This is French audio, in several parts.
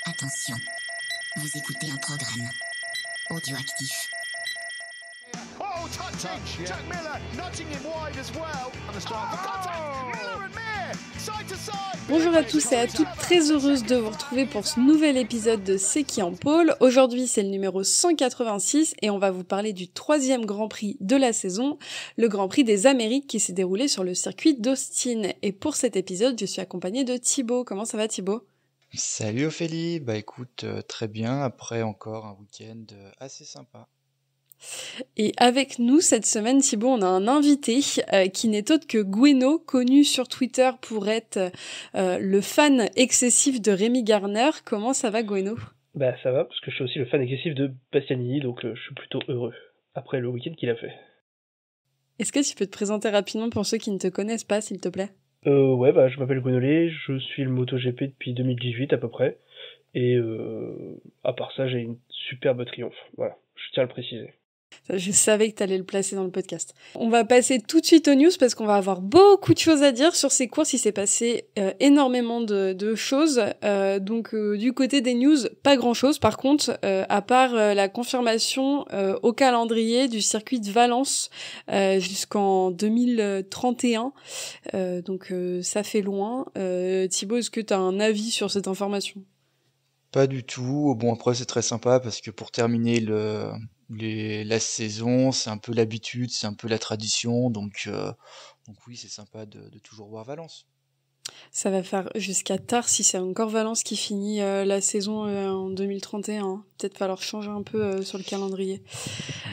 Attention, vous écoutez un programme audioactif. Oh, touching! Jack Miller nudging him wide as well. Miller and Mir, side to side. Bonjour à tous et à toutes, très heureuse de vous retrouver pour ce nouvel épisode de C'est qui en pôle. Aujourd'hui c'est le numéro 186 et on va vous parler du 3e Grand Prix de la saison, le Grand Prix des Amériques qui s'est déroulé sur le circuit d'Austin. Et pour cet épisode je suis accompagnée de Thibaut. Comment ça va Thibaut ? Salut Ophélie, bah écoute, très bien, après encore un week-end assez sympa. Et avec nous cette semaine, Thibaut, on a un invité qui n'est autre que Goueno, connu sur Twitter pour être le fan excessif de Rémi Garner. Comment ça va Goueno ? Bah ça va, parce que je suis aussi le fan excessif de Bastianini, donc je suis plutôt heureux, après le week-end qu'il a fait. Est-ce que tu peux te présenter rapidement pour ceux qui ne te connaissent pas, s'il te plaît ? Ouais, bah je m'appelle Gwenolé, je suis le MotoGP depuis 2018 à peu près, et à part ça, j'ai une superbe triomphe, voilà, je tiens à le préciser. Je savais que tu allais le placer dans le podcast. On va passer tout de suite aux news parce qu'on va avoir beaucoup de choses à dire sur ces courses. Il s'est passé énormément de choses. Donc du côté des news, pas grand-chose. Par contre, à part la confirmation au calendrier du circuit de Valence jusqu'en 2031. Donc ça fait loin. Thibaut, est-ce que tu as un avis sur cette information ? Pas du tout. Bon, après c'est très sympa parce que pour terminer la saison, c'est un peu l'habitude, c'est un peu la tradition, donc oui, c'est sympa de toujours voir Valence. Ça va faire jusqu'à tard si c'est encore Valence qui finit la saison en 2031. Peut-être falloir changer un peu sur le calendrier.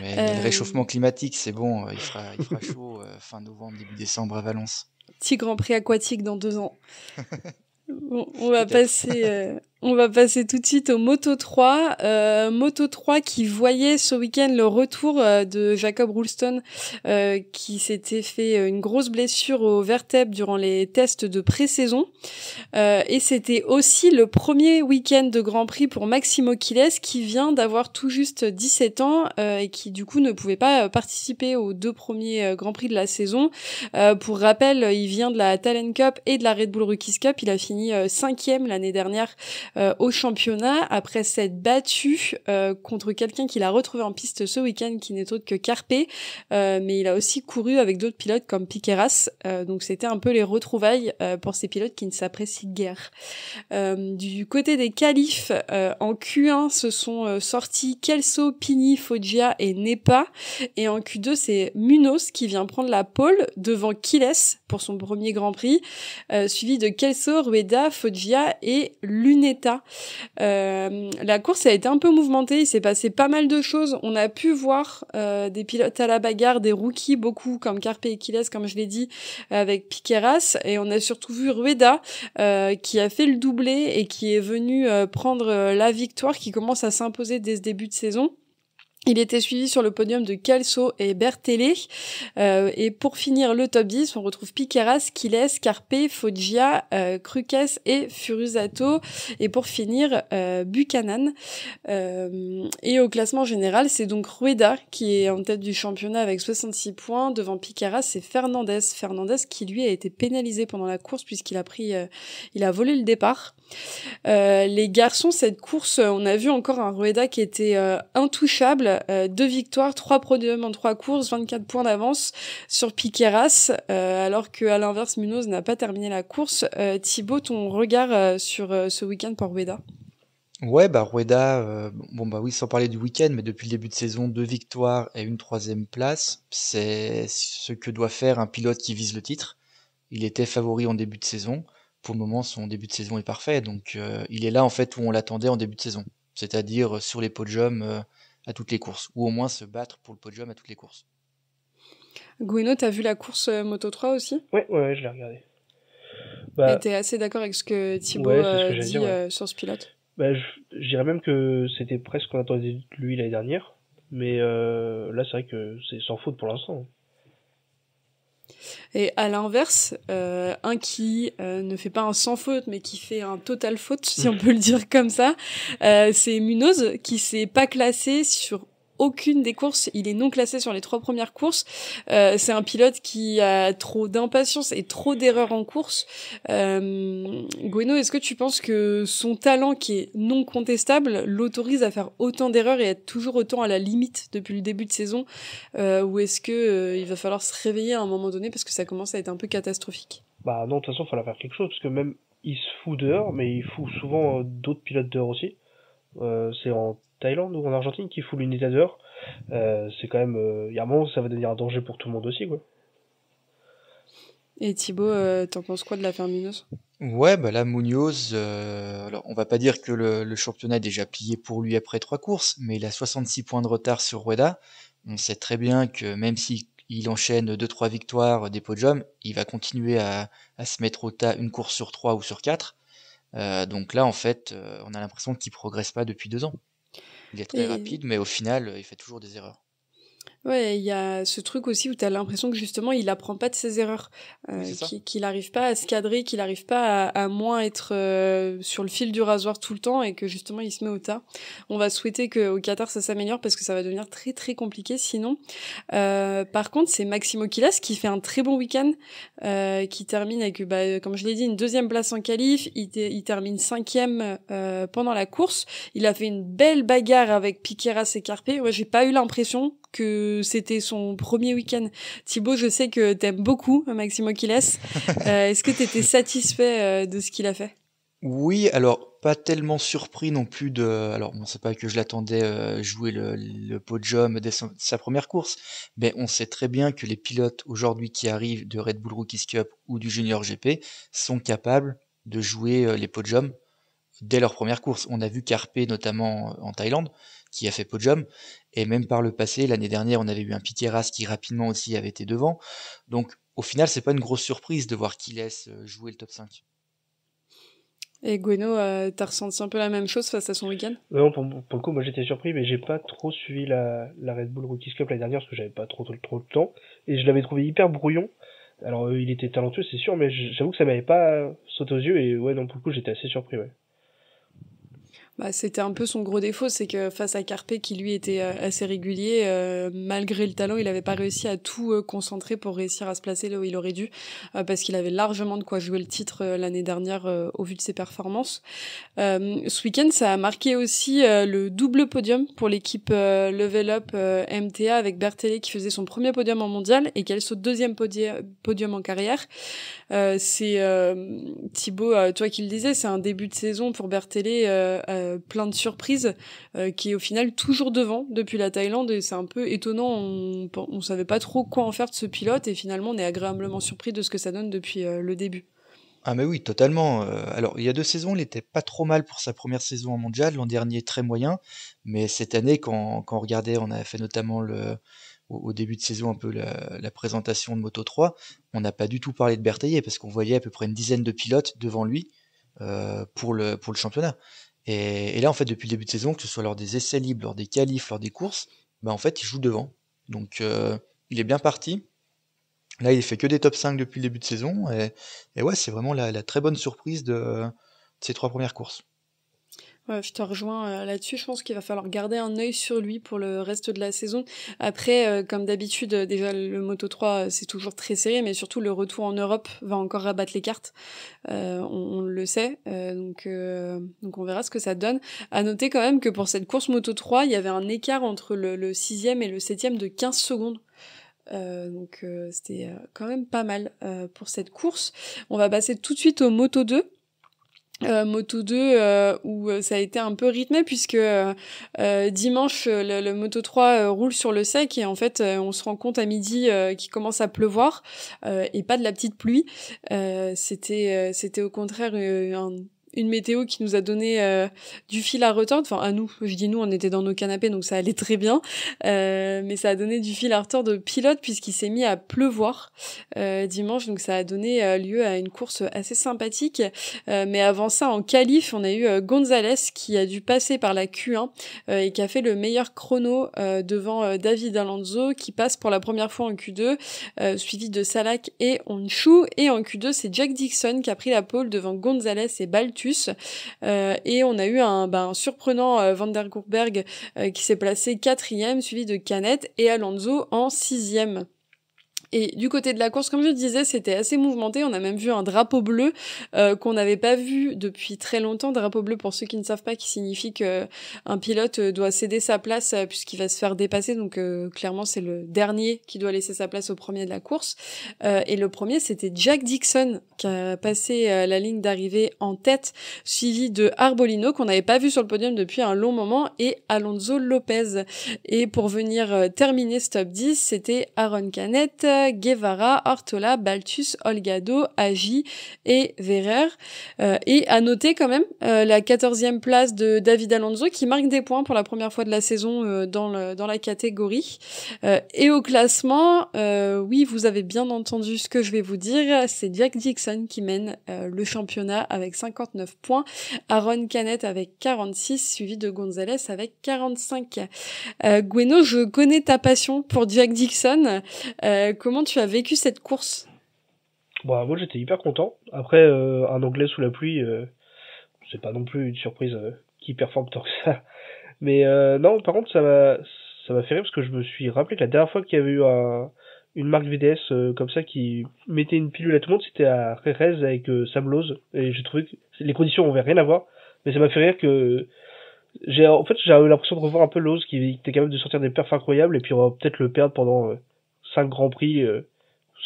Mais il y a le réchauffement climatique, c'est bon, il fera chaud fin novembre, début décembre à Valence. Petit Grand Prix aquatique dans 2 ans. Bon, on va passer tout de suite au Moto 3. Moto 3 qui voyait ce week-end le retour de Jacob Roulston qui s'était fait une grosse blessure aux vertèbres durant les tests de pré-saison. Et c'était aussi le premier week-end de Grand Prix pour Maximo Quiles qui vient d'avoir tout juste 17 ans et qui du coup ne pouvait pas participer aux 2 premiers Grands Prix de la saison. Pour rappel, il vient de la Talent Cup et de la Red Bull Rookies Cup. Il a fini 5e l'année dernière au championnat après s'être battu contre quelqu'un qu'il a retrouvé en piste ce week-end qui n'est autre que Carpe, mais il a aussi couru avec d'autres pilotes comme Piqueras, donc c'était un peu les retrouvailles pour ces pilotes qui ne s'apprécient guère. Du côté des qualifs, en Q1 se sont sortis Kelso, Pini, Foggia et Nepa, et en Q2 c'est Munoz qui vient prendre la pole devant Quiles pour son premier Grand Prix, suivi de Kelso, Rueda, Foggia et Luneta. La course a été un peu mouvementée, il s'est passé pas mal de choses. On a pu voir des pilotes à la bagarre, des rookies, beaucoup comme Carpe et Quiles, comme je l'ai dit, avec Piqueras, et on a surtout vu Rueda qui a fait le doublé et qui est venu prendre la victoire, qui commence à s'imposer dès ce début de saison. Il était suivi sur le podium de Kelso et Bertele. Et pour finir le top 10, on retrouve Piqueras, Quiles, Carpe, Foggia, Kruques et Furusato. Et pour finir, Buchanan. Et au classement général, c'est donc Rueda qui est en tête du championnat avec 66 points. Devant Piqueras, c'est Fernandez. Fernandez qui lui a été pénalisé pendant la course puisqu'il a volé le départ. Les garçons, cette course, on a vu encore un Rueda qui était intouchable. 2 victoires, 3 podiums en 3 courses, 24 points d'avance sur Piqueras, alors qu'à l'inverse, Munoz n'a pas terminé la course. Thibaut, ton regard sur ce week-end pour Rueda ? Ouais, bah Rueda, oui, sans parler du week-end, mais depuis le début de saison, 2 victoires et une 3e place, c'est ce que doit faire un pilote qui vise le titre. Il était favori en début de saison. Pour le moment, son début de saison est parfait, donc il est là en fait où on l'attendait en début de saison, c'est-à-dire sur les podiums à toutes les courses, ou au moins se battre pour le podium à toutes les courses. Goueno, t'as vu la course Moto 3 aussi ? Ouais, je l'ai regardé. Et t'es assez d'accord avec ce que Thibaut dit sur ce pilote ? Je dirais même que c'était presque ce qu'on attendait de lui l'année dernière, mais là c'est vrai que c'est sans faute pour l'instant. Et à l'inverse, un qui ne fait pas un sans faute, mais qui fait un total faute, si on peut le dire comme ça, c'est Munoz, qui s'est pas classé sur aucune des courses. Il est non classé sur les 3 premières courses. C'est un pilote qui a trop d'impatience et trop d'erreurs en course. Gueno, est-ce que tu penses que son talent, qui est non contestable, l'autorise à faire autant d'erreurs et être toujours autant à la limite depuis le début de saison, ou est-ce que il va falloir se réveiller à un moment donné parce que ça commence à être un peu catastrophique? Bah non, de toute façon, il fallait faire quelque chose, parce que même il se fout dehors, mais il fout souvent d'autres pilotes dehors aussi. C'est en Thaïlande ou en Argentine qu'il fout l'unité dehors. C'est quand même... Il y a un moment où ça va devenir un danger pour tout le monde aussi, quoi. Et Thibaut, t'en penses quoi de l'affaire Munoz? Ouais, bah là, Munoz, alors on va pas dire que le championnat est déjà plié pour lui après 3 courses, mais il a 66 points de retard sur Rueda. On sait très bien que même s'il enchaîne 2-3 victoires, des podiums, il va continuer à se mettre au tas une course sur 3 ou sur 4. Donc là, en fait, on a l'impression qu'il progresse pas depuis 2 ans. Il est très rapide, mais au final, il fait toujours des erreurs. Ouais, il y a ce truc aussi où t'as l'impression que justement il apprend pas de ses erreurs, Oui, c'est ça. qu'il arrive pas à se cadrer, qu'il arrive pas à moins être sur le fil du rasoir tout le temps et que justement il se met au tas. On va souhaiter qu'au Qatar ça s'améliore parce que ça va devenir très très compliqué sinon. Par contre, c'est Maximo Kilas qui fait un très bon week-end, qui termine avec, comme je l'ai dit, une 2e place en qualif. Il termine 5e pendant la course. Il a fait une belle bagarre avec Piqueras et Carpe. Ouais, j'ai pas eu l'impression que c'était son premier week-end. Thibaut, je sais que t'aimes beaucoup Maximo Kilas. Est-ce que t'étais satisfait de ce qu'il a fait? Oui, alors pas tellement surpris non plus de... Alors bon, c'est pas que je l'attendais jouer le podium dès sa première course, mais on sait très bien que les pilotes aujourd'hui qui arrivent de Red Bull Rookies Cup ou du Junior GP sont capables de jouer les podiums dès leur première course. On a vu Carpe notamment en Thaïlande, qui a fait podium, et même par le passé, l'année dernière, on avait eu un Piqueras qui rapidement aussi avait été devant. Donc au final, c'est pas une grosse surprise de voir qu'il laisse jouer le top 5. Et Gueno, t'as ressenti un peu la même chose face à son week-end? Non, pour le coup, moi j'étais surpris, mais j'ai pas trop suivi la Red Bull Rookies Cup l'année dernière, parce que j'avais pas trop de temps, et je l'avais trouvé hyper brouillon. Alors il était talentueux, c'est sûr, mais j'avoue que ça m'avait pas sauté aux yeux, et ouais, non, pour le coup, j'étais assez surpris, ouais. C'était un peu son gros défaut, c'est que face à Carpe, qui lui était assez régulier, malgré le talent, il avait pas réussi à tout concentrer pour réussir à se placer là où il aurait dû, parce qu'il avait largement de quoi jouer le titre l'année dernière au vu de ses performances. Ce week-end, ça a marqué aussi le double podium pour l'équipe Level Up MTA, avec Berthele qui faisait son premier podium en mondial et qui a son 2e podium en carrière. C'est Thibaut, toi qui le disais, c'est un début de saison pour Berthele plein de surprises, qui est au final toujours devant depuis la Thaïlande, et c'est un peu étonnant. On savait pas trop quoi en faire de ce pilote et finalement on est agréablement surpris de ce que ça donne depuis le début. Ah mais oui, totalement. Alors, il y a 2 saisons, il était pas trop mal pour sa première saison en mondial, l'an dernier très moyen, mais cette année, quand on regardait, on a fait notamment au début de saison un peu la présentation de Moto3, on n'a pas du tout parlé de Berthellet, parce qu'on voyait à peu près une dizaine de pilotes devant lui pour le championnat. Et là, en fait, depuis le début de saison, que ce soit lors des essais libres, lors des qualifs, lors des courses, en fait, il joue devant. Donc, il est bien parti. Là, il fait que des top 5 depuis le début de saison, et ouais, c'est vraiment la très bonne surprise de ces 3 premières courses. Ouais, je te rejoins là-dessus. Je pense qu'il va falloir garder un œil sur lui pour le reste de la saison. Après, comme d'habitude, déjà le Moto3 c'est toujours très serré, mais surtout le retour en Europe va encore rabattre les cartes. On le sait, donc on verra ce que ça donne. À noter quand même que pour cette course Moto3, il y avait un écart entre le 6e et le 7e de 15 secondes. Donc c'était quand même pas mal pour cette course. On va passer tout de suite au Moto 2. Moto 2 où ça a été un peu rythmé puisque dimanche le Moto 3 roule sur le sec, et en fait on se rend compte à midi qu'il commence à pleuvoir, et pas de la petite pluie. C'était au contraire une météo qui nous a donné du fil à retordre. Enfin, à nous, je dis nous, on était dans nos canapés, donc ça allait très bien. Mais ça a donné du fil à retordre au pilote puisqu'il s'est mis à pleuvoir dimanche, donc ça a donné lieu à une course assez sympathique. Mais avant ça, en qualif, on a eu Gonzalez qui a dû passer par la Q1 et qui a fait le meilleur chrono devant David Alonso, qui passe pour la première fois en Q2, suivi de Salak et Honshu. Et en Q2, c'est Jack Dixon qui a pris la pole devant Gonzalez et Baltu. Balthus. Et on a eu un surprenant Van der Koerberg qui s'est placé 4e, suivi de Canet et Alonso en 6e. Et du côté de la course, comme je disais, c'était assez mouvementé. On a même vu un drapeau bleu qu'on n'avait pas vu depuis très longtemps. Drapeau bleu, pour ceux qui ne savent pas, qui signifie que un pilote doit céder sa place puisqu'il va se faire dépasser. Donc clairement, c'est le dernier qui doit laisser sa place au premier de la course. Et le premier, c'était Jack Dixon qui a passé la ligne d'arrivée en tête, suivi de Arbolino qu'on n'avait pas vu sur le podium depuis un long moment, et Alonso Lopez. Et pour venir terminer ce top 10, c'était Aaron Canet, Guevara, Ortola, Balthus, Holgado, Agi et Verrer. Et à noter quand même la 14e place de David Alonso qui marque des points pour la première fois de la saison dans la catégorie. Et au classement, oui, vous avez bien entendu ce que je vais vous dire, c'est Jack Dixon qui mène le championnat avec 59 points, Aaron Canet avec 46, suivi de Gonzalez avec 45. Gwenno, je connais ta passion pour Jack Dixon. Comment tu as vécu cette course? Bon, moi j'étais hyper content. Après, un Anglais sous la pluie, c'est pas non plus une surprise qui performe tant que ça. Mais non, par contre, ça m'a fait rire parce que je me suis rappelé que la dernière fois qu'il y avait eu une marque VDS comme ça qui mettait une pilule à tout le monde, c'était à Jerez avec Sam Lowe. Et j'ai trouvé que les conditions n'avaient rien à voir. Mais ça m'a fait rire que j'ai eu l'impression de revoir un peu Lowe qui était capable de sortir des perfs incroyables et puis on va peut-être le perdre pendant 5 grands prix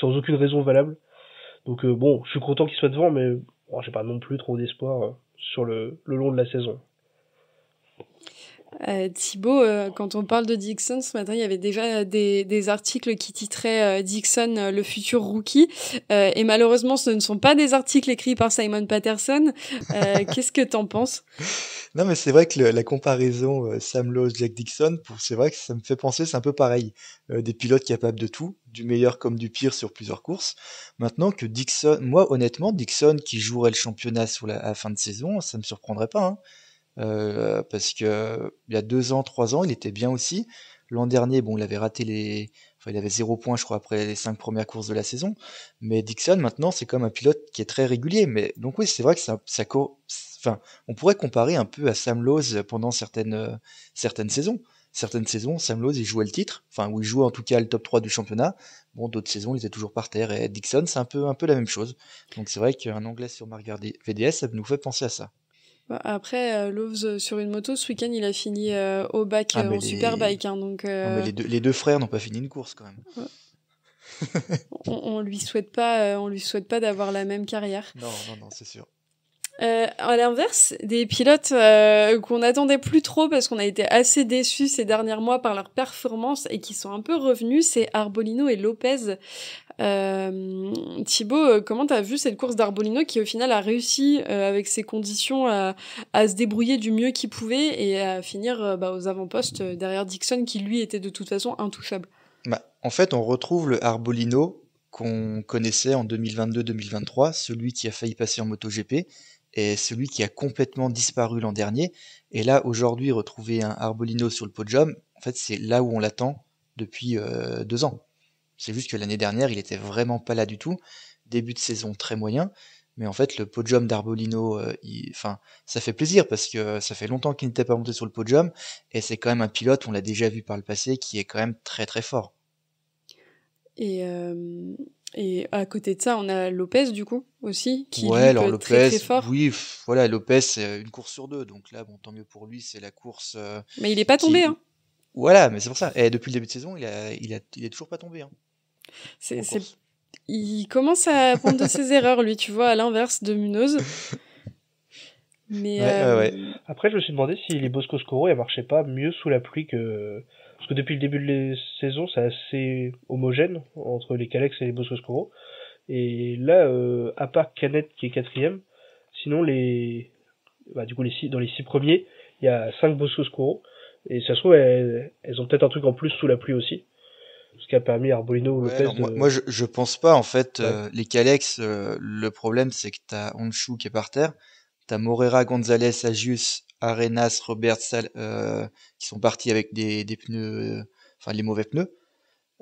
sans aucune raison valable. Donc bon, je suis content qu'il soit devant, mais bon, j'ai pas non plus trop d'espoir sur le long de la saison. Thibaut, quand on parle de Dixon, ce matin, il y avait déjà des articles qui titraient Dixon, le futur rookie. Et malheureusement, ce ne sont pas des articles écrits par Simon Patterson. Qu'est-ce que t'en penses? Non, mais c'est vrai que la comparaison Sam Lowe, Jack Dixon, c'est vrai que ça me fait penser, c'est un peu pareil. Des pilotes capables de tout, du meilleur comme du pire sur plusieurs courses. Maintenant que Dixon, moi honnêtement, Dixon qui jouerait le championnat à la fin de saison, ça me surprendrait pas, hein. Parce que il y a 2 ans, 3 ans, il était bien aussi. L'an dernier, bon, il avait raté il avait 0 points, je crois, après les 5 premières courses de la saison. Mais Dixon, maintenant, c'est comme un pilote qui est très régulier. Mais donc oui, c'est vrai que on pourrait comparer un peu à Sam Lowe pendant certaines saisons. Certaines saisons, Sam Lowe, il jouait le titre, où il jouait en tout cas le top 3 du championnat. Bon, d'autres saisons, il était toujours par terre. Et Dixon, c'est un peu la même chose. Donc c'est vrai qu'un Anglais sur marque VDS, ça nous fait penser à ça. Après, Lowe's sur une moto, ce week-end, il a fini au bac en Superbike. Hein, donc, Non, mais les deux frères n'ont pas fini une course quand même. Ouais. on lui souhaite pas d'avoir la même carrière. Non, c'est sûr. À l'inverse, des pilotes qu'on n'attendait plus trop parce qu'on a été assez déçus ces derniers mois par leur performance et qui sont un peu revenus, c'est Arbolino et Lopez. Thibaut, comment t'as vu cette course d'Arbolino qui au final a réussi avec ses conditions à se débrouiller du mieux qu'il pouvait et à finir aux avant-postes derrière Dixon qui lui était de toute façon intouchable? En fait, on retrouve le Arbolino qu'on connaissait en 2022-2023, celui qui a failli passer en MotoGP et celui qui a complètement disparu l'an dernier. Et là, aujourd'hui, retrouver un Arbolino sur le podium, en fait, c'est là où on l'attend depuis 2 ans. C'est juste que l'année dernière, il était vraiment pas là du tout. Début de saison très moyen. Mais en fait, le podium d'Arbolino, ça fait plaisir parce que ça fait longtemps qu'il n'était pas monté sur le podium. Et c'est quand même un pilote, on l'a déjà vu par le passé, qui est quand même très très fort. Et à côté de ça, on a Lopez, du coup, aussi, qui Ouais, lui peut être très très fort. Oui, voilà, Lopez, c'est une course sur 2. Donc là, bon, tant mieux pour lui, c'est la course. Mais il est pas tombé, hein. Voilà, mais c'est pour ça. Et depuis le début de saison, il est toujours pas tombé, hein. Il commence à apprendre de ses erreurs, lui, tu vois, à l'inverse de Munoz. Mais ouais. Après, je me suis demandé si les Bosco Scoro, elles marchaient pas mieux sous la pluie que... Parce que depuis le début de la saison, c'est assez homogène entre les Calex et les Bosco Scoro. Et là, à part Canet qui est 4e, sinon dans les 6 premiers, il y a 5 Bosco Scoro. Et ça se trouve, elles ont peut-être un truc en plus sous la pluie aussi. Ce qui a permis à Arbolino ou Lopez moi, je pense pas, en fait. Les Calex, le problème, c'est que t'as Honshu qui est par terre. T'as Morera, Gonzalez, Agius, Arenas, Robert, qui sont partis avec des pneus, les mauvais pneus.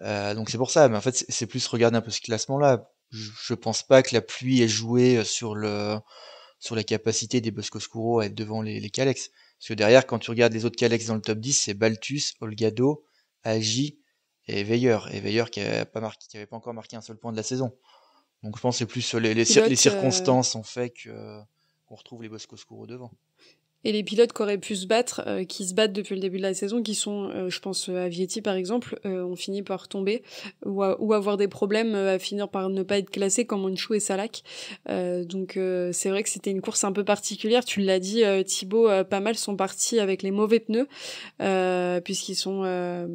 Donc c'est pour ça. Mais en fait, c'est plus regarder un peu ce classement-là. Je pense pas que la pluie ait joué sur sur la capacité des Boscoscuro à être devant les Calex. Parce que derrière, quand tu regardes les autres Calex dans le top 10, c'est Baltus, Olgado, Agi et Veilleur. Et Veilleur qui avait pas encore marqué un seul point de la saison. Donc je pense que c'est plus les circonstances ont fait qu'on retrouve les Boscoscuro devant. Et les pilotes qui auraient pu se battre, qui se battent depuis le début de la saison, qui sont, je pense à Vietti par exemple, ont fini par tomber ou avoir des problèmes à finir par ne pas être classés comme Honshu et Salak. Donc c'est vrai que c'était une course un peu particulière. Tu l'as dit, Thibaut, pas mal sont partis avec les mauvais pneus, puisqu'ils sont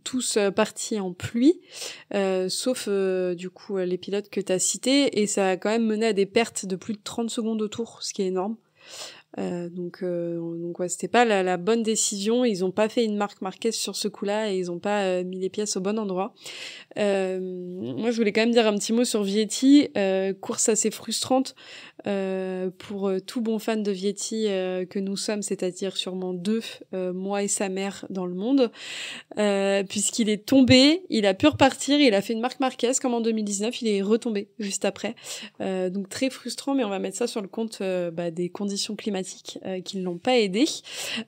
tous partis en pluie, sauf du coup les pilotes que tu as cités, et ça a quand même mené à des pertes de plus de 30 secondes au tour, ce qui est énorme. Donc ouais, c'était pas la bonne décision. Ils ont pas fait une marque Marquez sur ce coup-là et ils ont pas mis les pièces au bon endroit. Moi, je voulais quand même dire un petit mot sur Vietti. Course assez frustrante pour tout bon fan de Vietti que nous sommes, c'est-à-dire sûrement deux, moi et sa mère dans le monde, puisqu'il est tombé, il a pu repartir, il a fait une marque Marquez comme en 2019, il est retombé juste après. Donc très frustrant, mais on va mettre ça sur le compte des conditions climatiques qui ne l'ont pas aidé.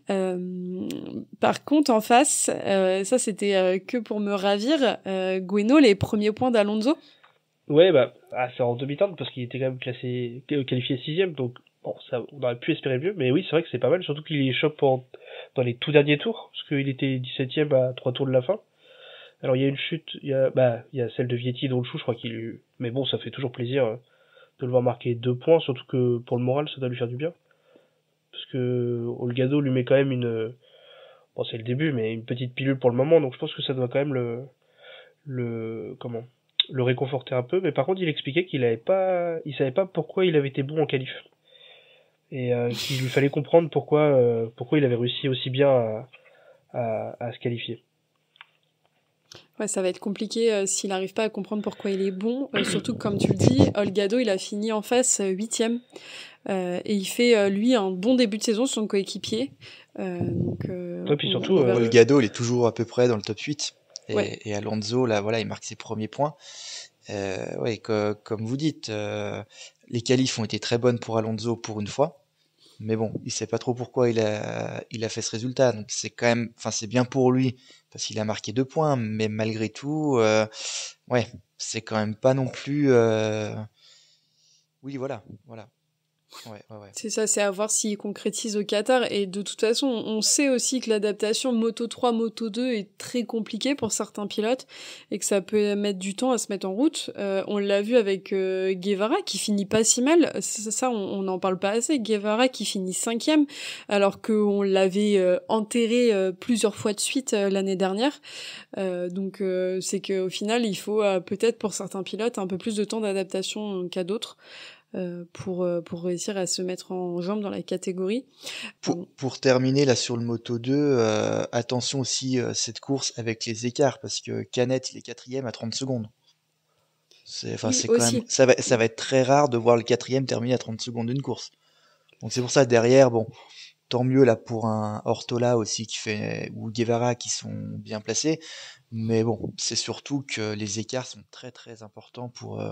Par contre, en face, ça c'était que pour me ravir, Gueno, les premiers points d'Alonso. Ouais, c'est en demi-teinte parce qu'il était quand même qualifié 6ème, donc bon, ça, on aurait pu espérer mieux, mais oui, c'est vrai que c'est pas mal, surtout qu'il les chope dans les tout derniers tours, parce qu'il était 17ème à 3 tours de la fin. Alors il y a une chute, il y a celle de Vietti dans le chou, je crois mais bon, ça fait toujours plaisir de le voir marquer 2 points, surtout que pour le moral, ça doit lui faire du bien. Parce que Olgado lui met quand même bon, c'est le début, mais une petite pilule pour le moment, donc je pense que ça doit quand même le réconforter un peu. Mais par contre, il expliquait qu'il savait pas pourquoi il avait été bon en qualif. Et qu'il lui fallait comprendre pourquoi il avait réussi aussi bien à se qualifier. Ouais, ça va être compliqué s'il n'arrive pas à comprendre pourquoi il est bon. Surtout que, comme tu le dis, Olgado, il a fini en face 8ème. Et il fait, lui, un bon début de saison sur son coéquipier. Et puis surtout, Olgado, il est toujours à peu près dans le top 8. Et Alonso, là, voilà, il marque ses premiers points. Ouais, comme vous dites, les qualifs ont été très bonnes pour Alonso pour une fois. Mais bon, il sait pas trop pourquoi il a fait ce résultat. Donc c'est quand même, c'est bien pour lui parce qu'il a marqué 2 points. Mais malgré tout, ouais, c'est quand même pas non plus. Oui, voilà. Ouais. C'est ça, c'est à voir s'il concrétise au Qatar. Et de toute façon, on sait aussi que l'adaptation Moto 3, Moto 2 est très compliquée pour certains pilotes et que ça peut mettre du temps à se mettre en route. On l'a vu avec Guevara qui finit pas si mal. Ça, on n'en parle pas assez. Guevara qui finit 5ème alors qu'on l'avait enterré plusieurs fois de suite l'année dernière. Donc c'est qu'au final, il faut peut-être pour certains pilotes un peu plus de temps d'adaptation qu'à d'autres. Pour réussir à se mettre en jambes dans la catégorie. Pour terminer là sur le Moto 2, attention aussi cette course avec les écarts parce que Canet il est 4ème à 30 secondes. C'est quand même ça va être très rare de voir le 4ème terminer à 30 secondes d'une course. Donc c'est pour ça derrière tant mieux là pour un Ortola aussi ou Guevara qui sont bien placés, mais bon, c'est surtout que les écarts sont très très importants pour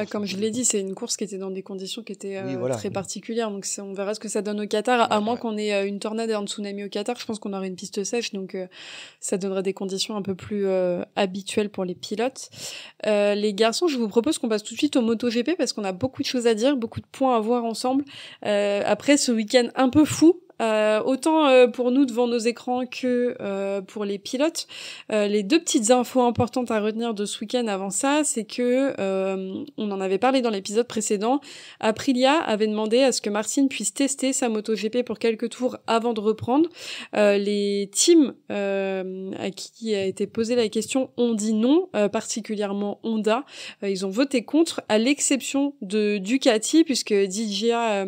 comme je l'ai dit, c'est une course qui était dans des conditions qui étaient très particulières. Donc on verra ce que ça donne au Qatar. À moins qu'on ait une tornade et un tsunami au Qatar, je pense qu'on aurait une piste sèche. Donc ça donnerait des conditions un peu plus habituelles pour les pilotes. Les garçons, je vous propose qu'on passe tout de suite au MotoGP parce qu'on a beaucoup de choses à dire, beaucoup de points à voir ensemble. Après ce week-end un peu fou, autant pour nous devant nos écrans que pour les pilotes. Les deux petites infos importantes à retenir de ce week-end avant ça, c'est que on en avait parlé dans l'épisode précédent. Aprilia avait demandé à ce que Martin puisse tester sa MotoGP pour quelques tours avant de reprendre. Les teams à qui a été posé la question ont dit non, particulièrement Honda. Ils ont voté contre, à l'exception de Ducati, puisque DJA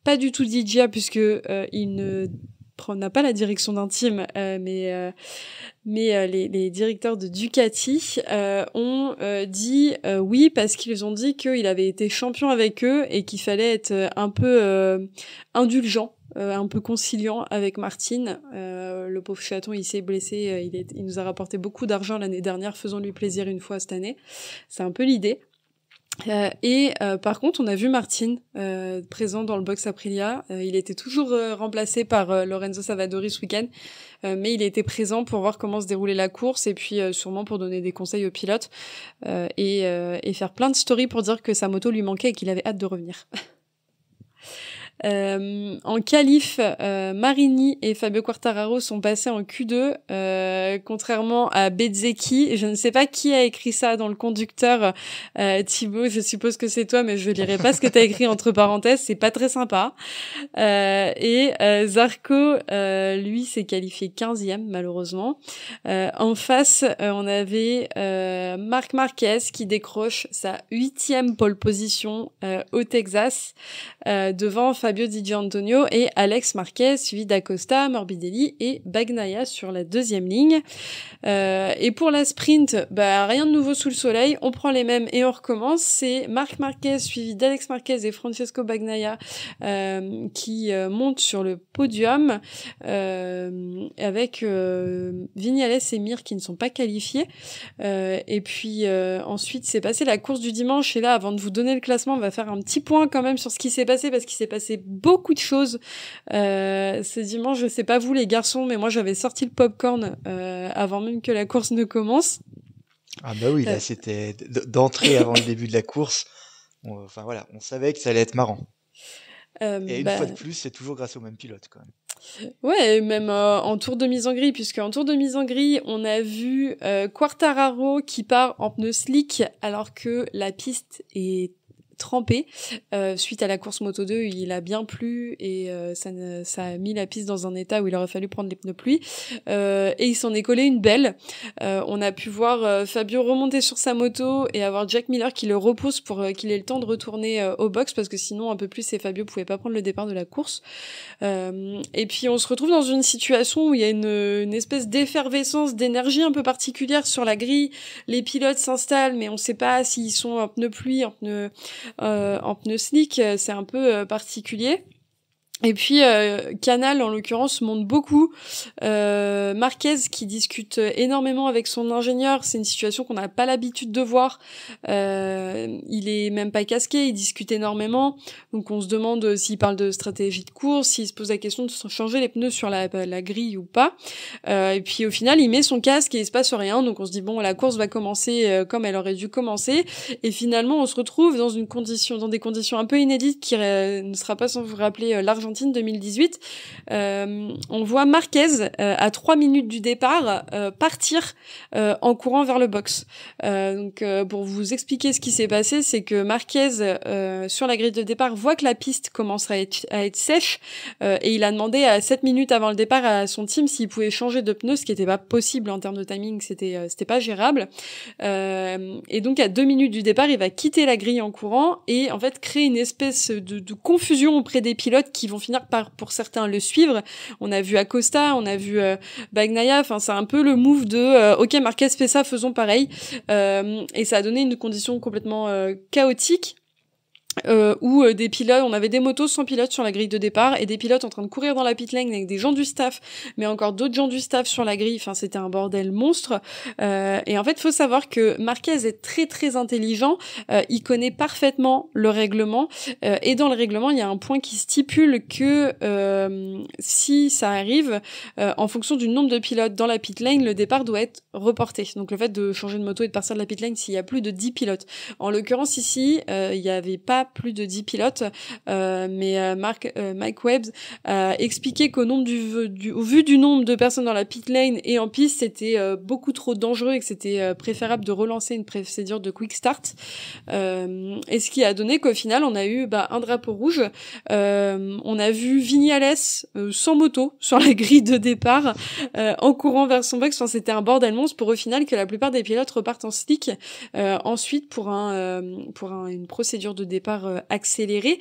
pas du tout DJA puisque il n'a pas la direction d'un team, mais les directeurs de Ducati ont dit oui parce qu'ils ont dit qu'il avait été champion avec eux et qu'il fallait être un peu indulgent, un peu conciliant avec Martin. Le pauvre chaton, il s'est blessé, il nous a rapporté beaucoup d'argent l'année dernière, faisons-lui plaisir une fois cette année. C'est un peu l'idée. Par contre, on a vu Martin présent dans le box Aprilia. Il était toujours remplacé par Lorenzo Savadori ce week-end, mais il était présent pour voir comment se déroulait la course et puis sûrement pour donner des conseils aux pilotes et faire plein de stories pour dire que sa moto lui manquait et qu'il avait hâte de revenir. En qualif, Marini et Fabio Quartararo sont passés en Q2, contrairement à Bezzecchi. Je ne sais pas qui a écrit ça dans le conducteur, Thibaut, je suppose que c'est toi, mais je lirai pas ce que t'as écrit entre parenthèses, c'est pas très sympa. Zarco, lui, s'est qualifié 15e, malheureusement. En face, on avait Marc Marquez qui décroche sa 8e pole position au Texas, devant Fabio Di Gianantonio et Alex Marquez, suivi d'Acosta, Morbidelli et Bagnaia sur la deuxième ligne. Et pour la sprint, rien de nouveau sous le soleil, on prend les mêmes et on recommence. C'est Marc Marquez suivi d'Alex Marquez et Francesco Bagnaia qui montent sur le podium avec Viñales et Mir qui ne sont pas qualifiés. Et puis ensuite c'est passé la course du dimanche et là avant de vous donner le classement on va faire un petit point quand même sur ce qui s'est passé parce qu'il s'est passé beaucoup de choses ce dimanche. Je sais pas vous les garçons mais moi j'avais sorti le popcorn avant même que la course ne commence. Ah bah oui, là c'était d'entrée avant le début de la course. On savait que ça allait être marrant. Et une fois de plus, c'est toujours grâce au même pilote quand même. Ouais, même en tour de mise en grille, puisque en tour de mise en grille, on a vu Quartararo qui part en pneu slick alors que la piste est trempé. Suite à la course Moto 2, il a bien plu et ça a mis la piste dans un état où il aurait fallu prendre les pneus pluie. Et il s'en est collé une belle. On a pu voir Fabio remonter sur sa moto et avoir Jack Miller qui le repousse pour qu'il ait le temps de retourner au box parce que sinon un peu plus et Fabio pouvait pas prendre le départ de la course. Et puis on se retrouve dans une situation où il y a une espèce d'effervescence, d'énergie un peu particulière sur la grille. Les pilotes s'installent mais on sait pas s'ils sont en pneu pluie, en pneu slick, c'est un peu particulier. Et puis Canal en l'occurrence monte beaucoup. Marquez qui discute énormément avec son ingénieur, c'est une situation qu'on n'a pas l'habitude de voir. Il est même pas casqué, il discute énormément. Donc on se demande s'il parle de stratégie de course, s'il se pose la question de changer les pneus sur la grille ou pas. Et puis au final il met son casque et il se passe rien. Donc on se dit bon la course va commencer comme elle aurait dû commencer. Et finalement on se retrouve dans des conditions un peu inédites qui ne sera pas sans vous rappeler l'Argentine 2018, on voit Marquez à 3 minutes du départ partir en courant vers le box. Donc pour vous expliquer ce qui s'est passé, c'est que Marquez sur la grille de départ voit que la piste commence à être sèche et il a demandé à 7 minutes avant le départ à son team s'il pouvait changer de pneus, ce qui n'était pas possible en termes de timing, c'était pas gérable. Et donc à 2 minutes du départ, il va quitter la grille en courant et en fait créer une espèce de confusion auprès des pilotes qui vont finir par, pour certains, le suivre. On a vu Acosta, on a vu Bagnaia, enfin c'est un peu le move de ok Marquez fait ça, faisons pareil, et ça a donné une condition complètement chaotique. Où des pilotes, on avait des motos sans pilote sur la grille de départ et des pilotes en train de courir dans la pit lane avec des gens du staff, mais encore d'autres gens du staff sur la grille. Enfin, c'était un bordel monstre. Et en fait, faut savoir que Marquez est très très intelligent. Il connaît parfaitement le règlement et dans le règlement, il y a un point qui stipule que si ça arrive, en fonction du nombre de pilotes dans la pit lane, le départ doit être reporté. Donc le fait de changer de moto et de partir de la pit lane s'il y a plus de 10 pilotes. En l'occurrence ici, il y avait pas plus de 10 pilotes, mais Mike Webbs a expliqué qu'au au vu du nombre de personnes dans la pit lane et en piste, c'était beaucoup trop dangereux et que c'était préférable de relancer une procédure de quick start. Et ce qui a donné qu'au final, on a eu un drapeau rouge. On a vu Viñales sans moto sur la grille de départ en courant vers son box. Enfin, c'était un bordel monstre pour au final que la plupart des pilotes repartent en slick ensuite pour une procédure de départ accéléré.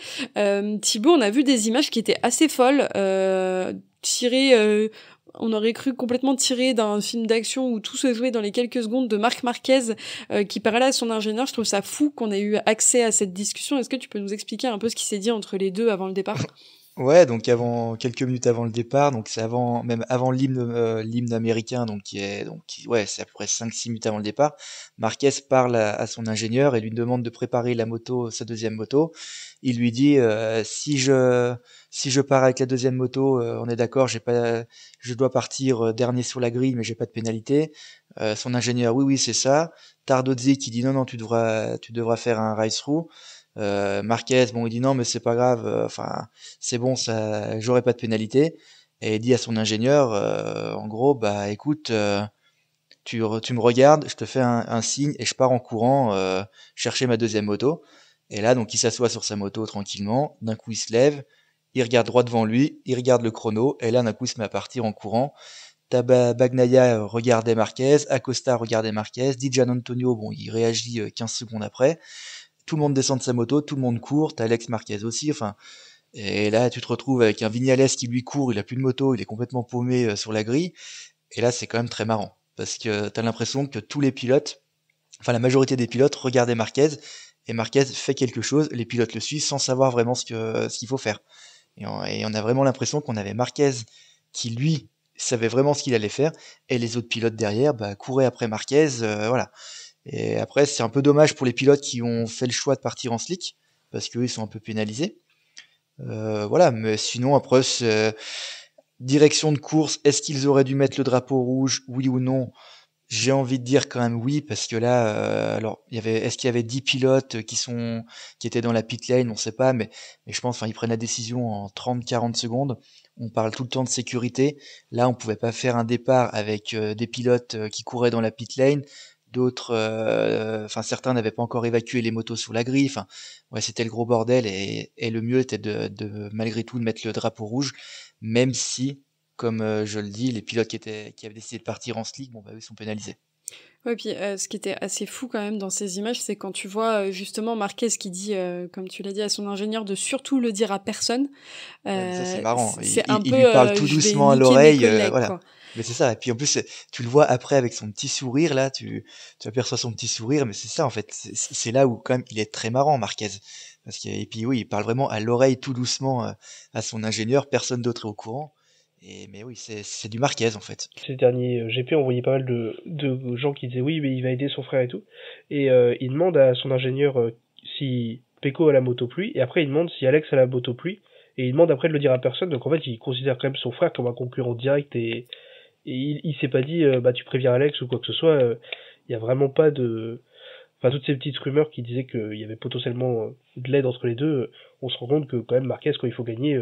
Thibaut, on a vu des images qui étaient assez folles, tirées, on aurait cru complètement tiré d'un film d'action où tout se jouait dans les quelques secondes de Marc Marquez qui parlait à son ingénieur. Je trouve ça fou qu'on ait eu accès à cette discussion. Est-ce que tu peux nous expliquer un peu ce qui s'est dit entre les deux avant le départ ? Ouais, donc avant quelques minutes avant le départ, donc c'est avant même avant l'hymne américain, donc ouais, c'est à peu près 5-6 minutes avant le départ. Marquez parle à son ingénieur et lui demande de préparer la moto, sa deuxième moto. Il lui dit si je pars avec la deuxième moto, on est d'accord, je dois partir dernier sur la grille, mais j'ai pas de pénalité. Son ingénieur, oui oui c'est ça. Tardozzi qui dit non non tu devras faire un race-through. Marquez, bon, il dit non, mais c'est pas grave, enfin, c'est bon, ça, j'aurai pas de pénalité. Et il dit à son ingénieur, en gros, bah, écoute, tu me regardes, je te fais un signe et je pars en courant chercher ma deuxième moto. Et là, donc, il s'assoit sur sa moto tranquillement. D'un coup, il se lève, il regarde droit devant lui, il regarde le chrono, et là, d'un coup, il se met à partir en courant. Bagnaia regardait Marquez, Acosta regardait Marquez, Di Giannantonio, bon, il réagit 15 secondes après. Tout le monde descend de sa moto, tout le monde court, t'as Alex Marquez aussi, enfin, et là tu te retrouves avec un Vignales qui lui court, il a plus de moto, il est complètement paumé sur la grille, et là c'est quand même très marrant, parce que t'as l'impression que tous les pilotes, enfin la majorité des pilotes regardaient Marquez, et Marquez fait quelque chose, les pilotes le suivent sans savoir vraiment ce qu'il faut faire. Et on a vraiment l'impression qu'on avait Marquez qui lui savait vraiment ce qu'il allait faire, et les autres pilotes derrière bah, couraient après Marquez, voilà. Et après, c'est un peu dommage pour les pilotes qui ont fait le choix de partir en slick, parce qu'eux, ils sont un peu pénalisés. Voilà, mais sinon, après, direction de course, est-ce qu'ils auraient dû mettre le drapeau rouge, oui ou non? J'ai envie de dire quand même oui, parce que là, alors, est-ce qu'il y avait 10 pilotes qui étaient dans la pit lane? On sait pas, mais je pense, enfin, ils prennent la décision en 30-40 secondes. On parle tout le temps de sécurité. Là, on pouvait pas faire un départ avec des pilotes qui couraient dans la pit lane. D'autres, enfin, certains n'avaient pas encore évacué les motos sous la grille. Enfin, ouais, c'était le gros bordel et le mieux était malgré tout de mettre le drapeau rouge, même si, comme je le dis, les pilotes qui avaient décidé de partir en slick, bon bah eux sont pénalisés. Ouais, puis ce qui était assez fou quand même dans ces images, c'est quand tu vois justement Marquez qui dit, comme tu l'as dit à son ingénieur, de surtout le dire à personne. Ouais, mais ça c'est marrant. C'est un Il peu, lui parle tout je vais doucement à niquer mes l'oreille, collègues, voilà. quoi. Mais c'est ça. Et puis en plus, tu le vois après avec son petit sourire là, tu aperçois son petit sourire, mais c'est ça en fait. C'est là où quand même il est très marrant, Marquez. Et puis oui, il parle vraiment à l'oreille tout doucement à son ingénieur. Personne d'autre est au courant. Mais oui, c'est du Marquez en fait. Ces derniers GP, on voyait pas mal de gens qui disaient oui, mais il va aider son frère et tout. Et il demande à son ingénieur si Pecco a la moto pluie, et après il demande si Alex a la moto pluie, et il demande après de le dire à personne. Donc en fait, il considère quand même son frère comme un concurrent direct, et il s'est pas dit bah tu préviens Alex ou quoi que ce soit. Il y a vraiment pas de... Enfin, toutes ces petites rumeurs qui disaient qu'il y avait potentiellement de l'aide entre les deux, on se rend compte que quand même Marquez, quand il faut gagner,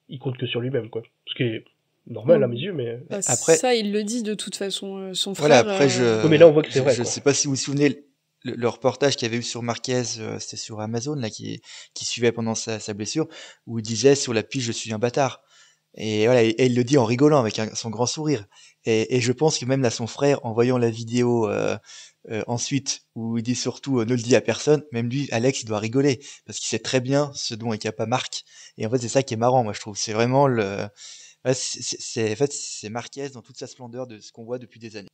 il compte que sur lui-même, quoi. Ce qui est normal à mes yeux, mais... Bah, Après, ça, il le dit de toute façon, son voilà, frère. après Oui, mais là, on voit que c'est vrai, je quoi. sais pas si vous vous souvenez le reportage qu'il y avait eu sur Marquez, c'était sur Amazon là qui suivait pendant sa blessure, où il disait sur la piste je suis un bâtard. Et voilà, et il le dit en rigolant avec son grand sourire. Et je pense que même là son frère, en voyant la vidéo ensuite où il dit surtout ne le dis à personne, même lui, Alex, il doit rigoler parce qu'il sait très bien ce dont est capable Marc. Et en fait, c'est ça qui est marrant, moi je trouve. C'est vraiment ouais, en fait c'est Marquez dans toute sa splendeur de ce qu'on voit depuis des années.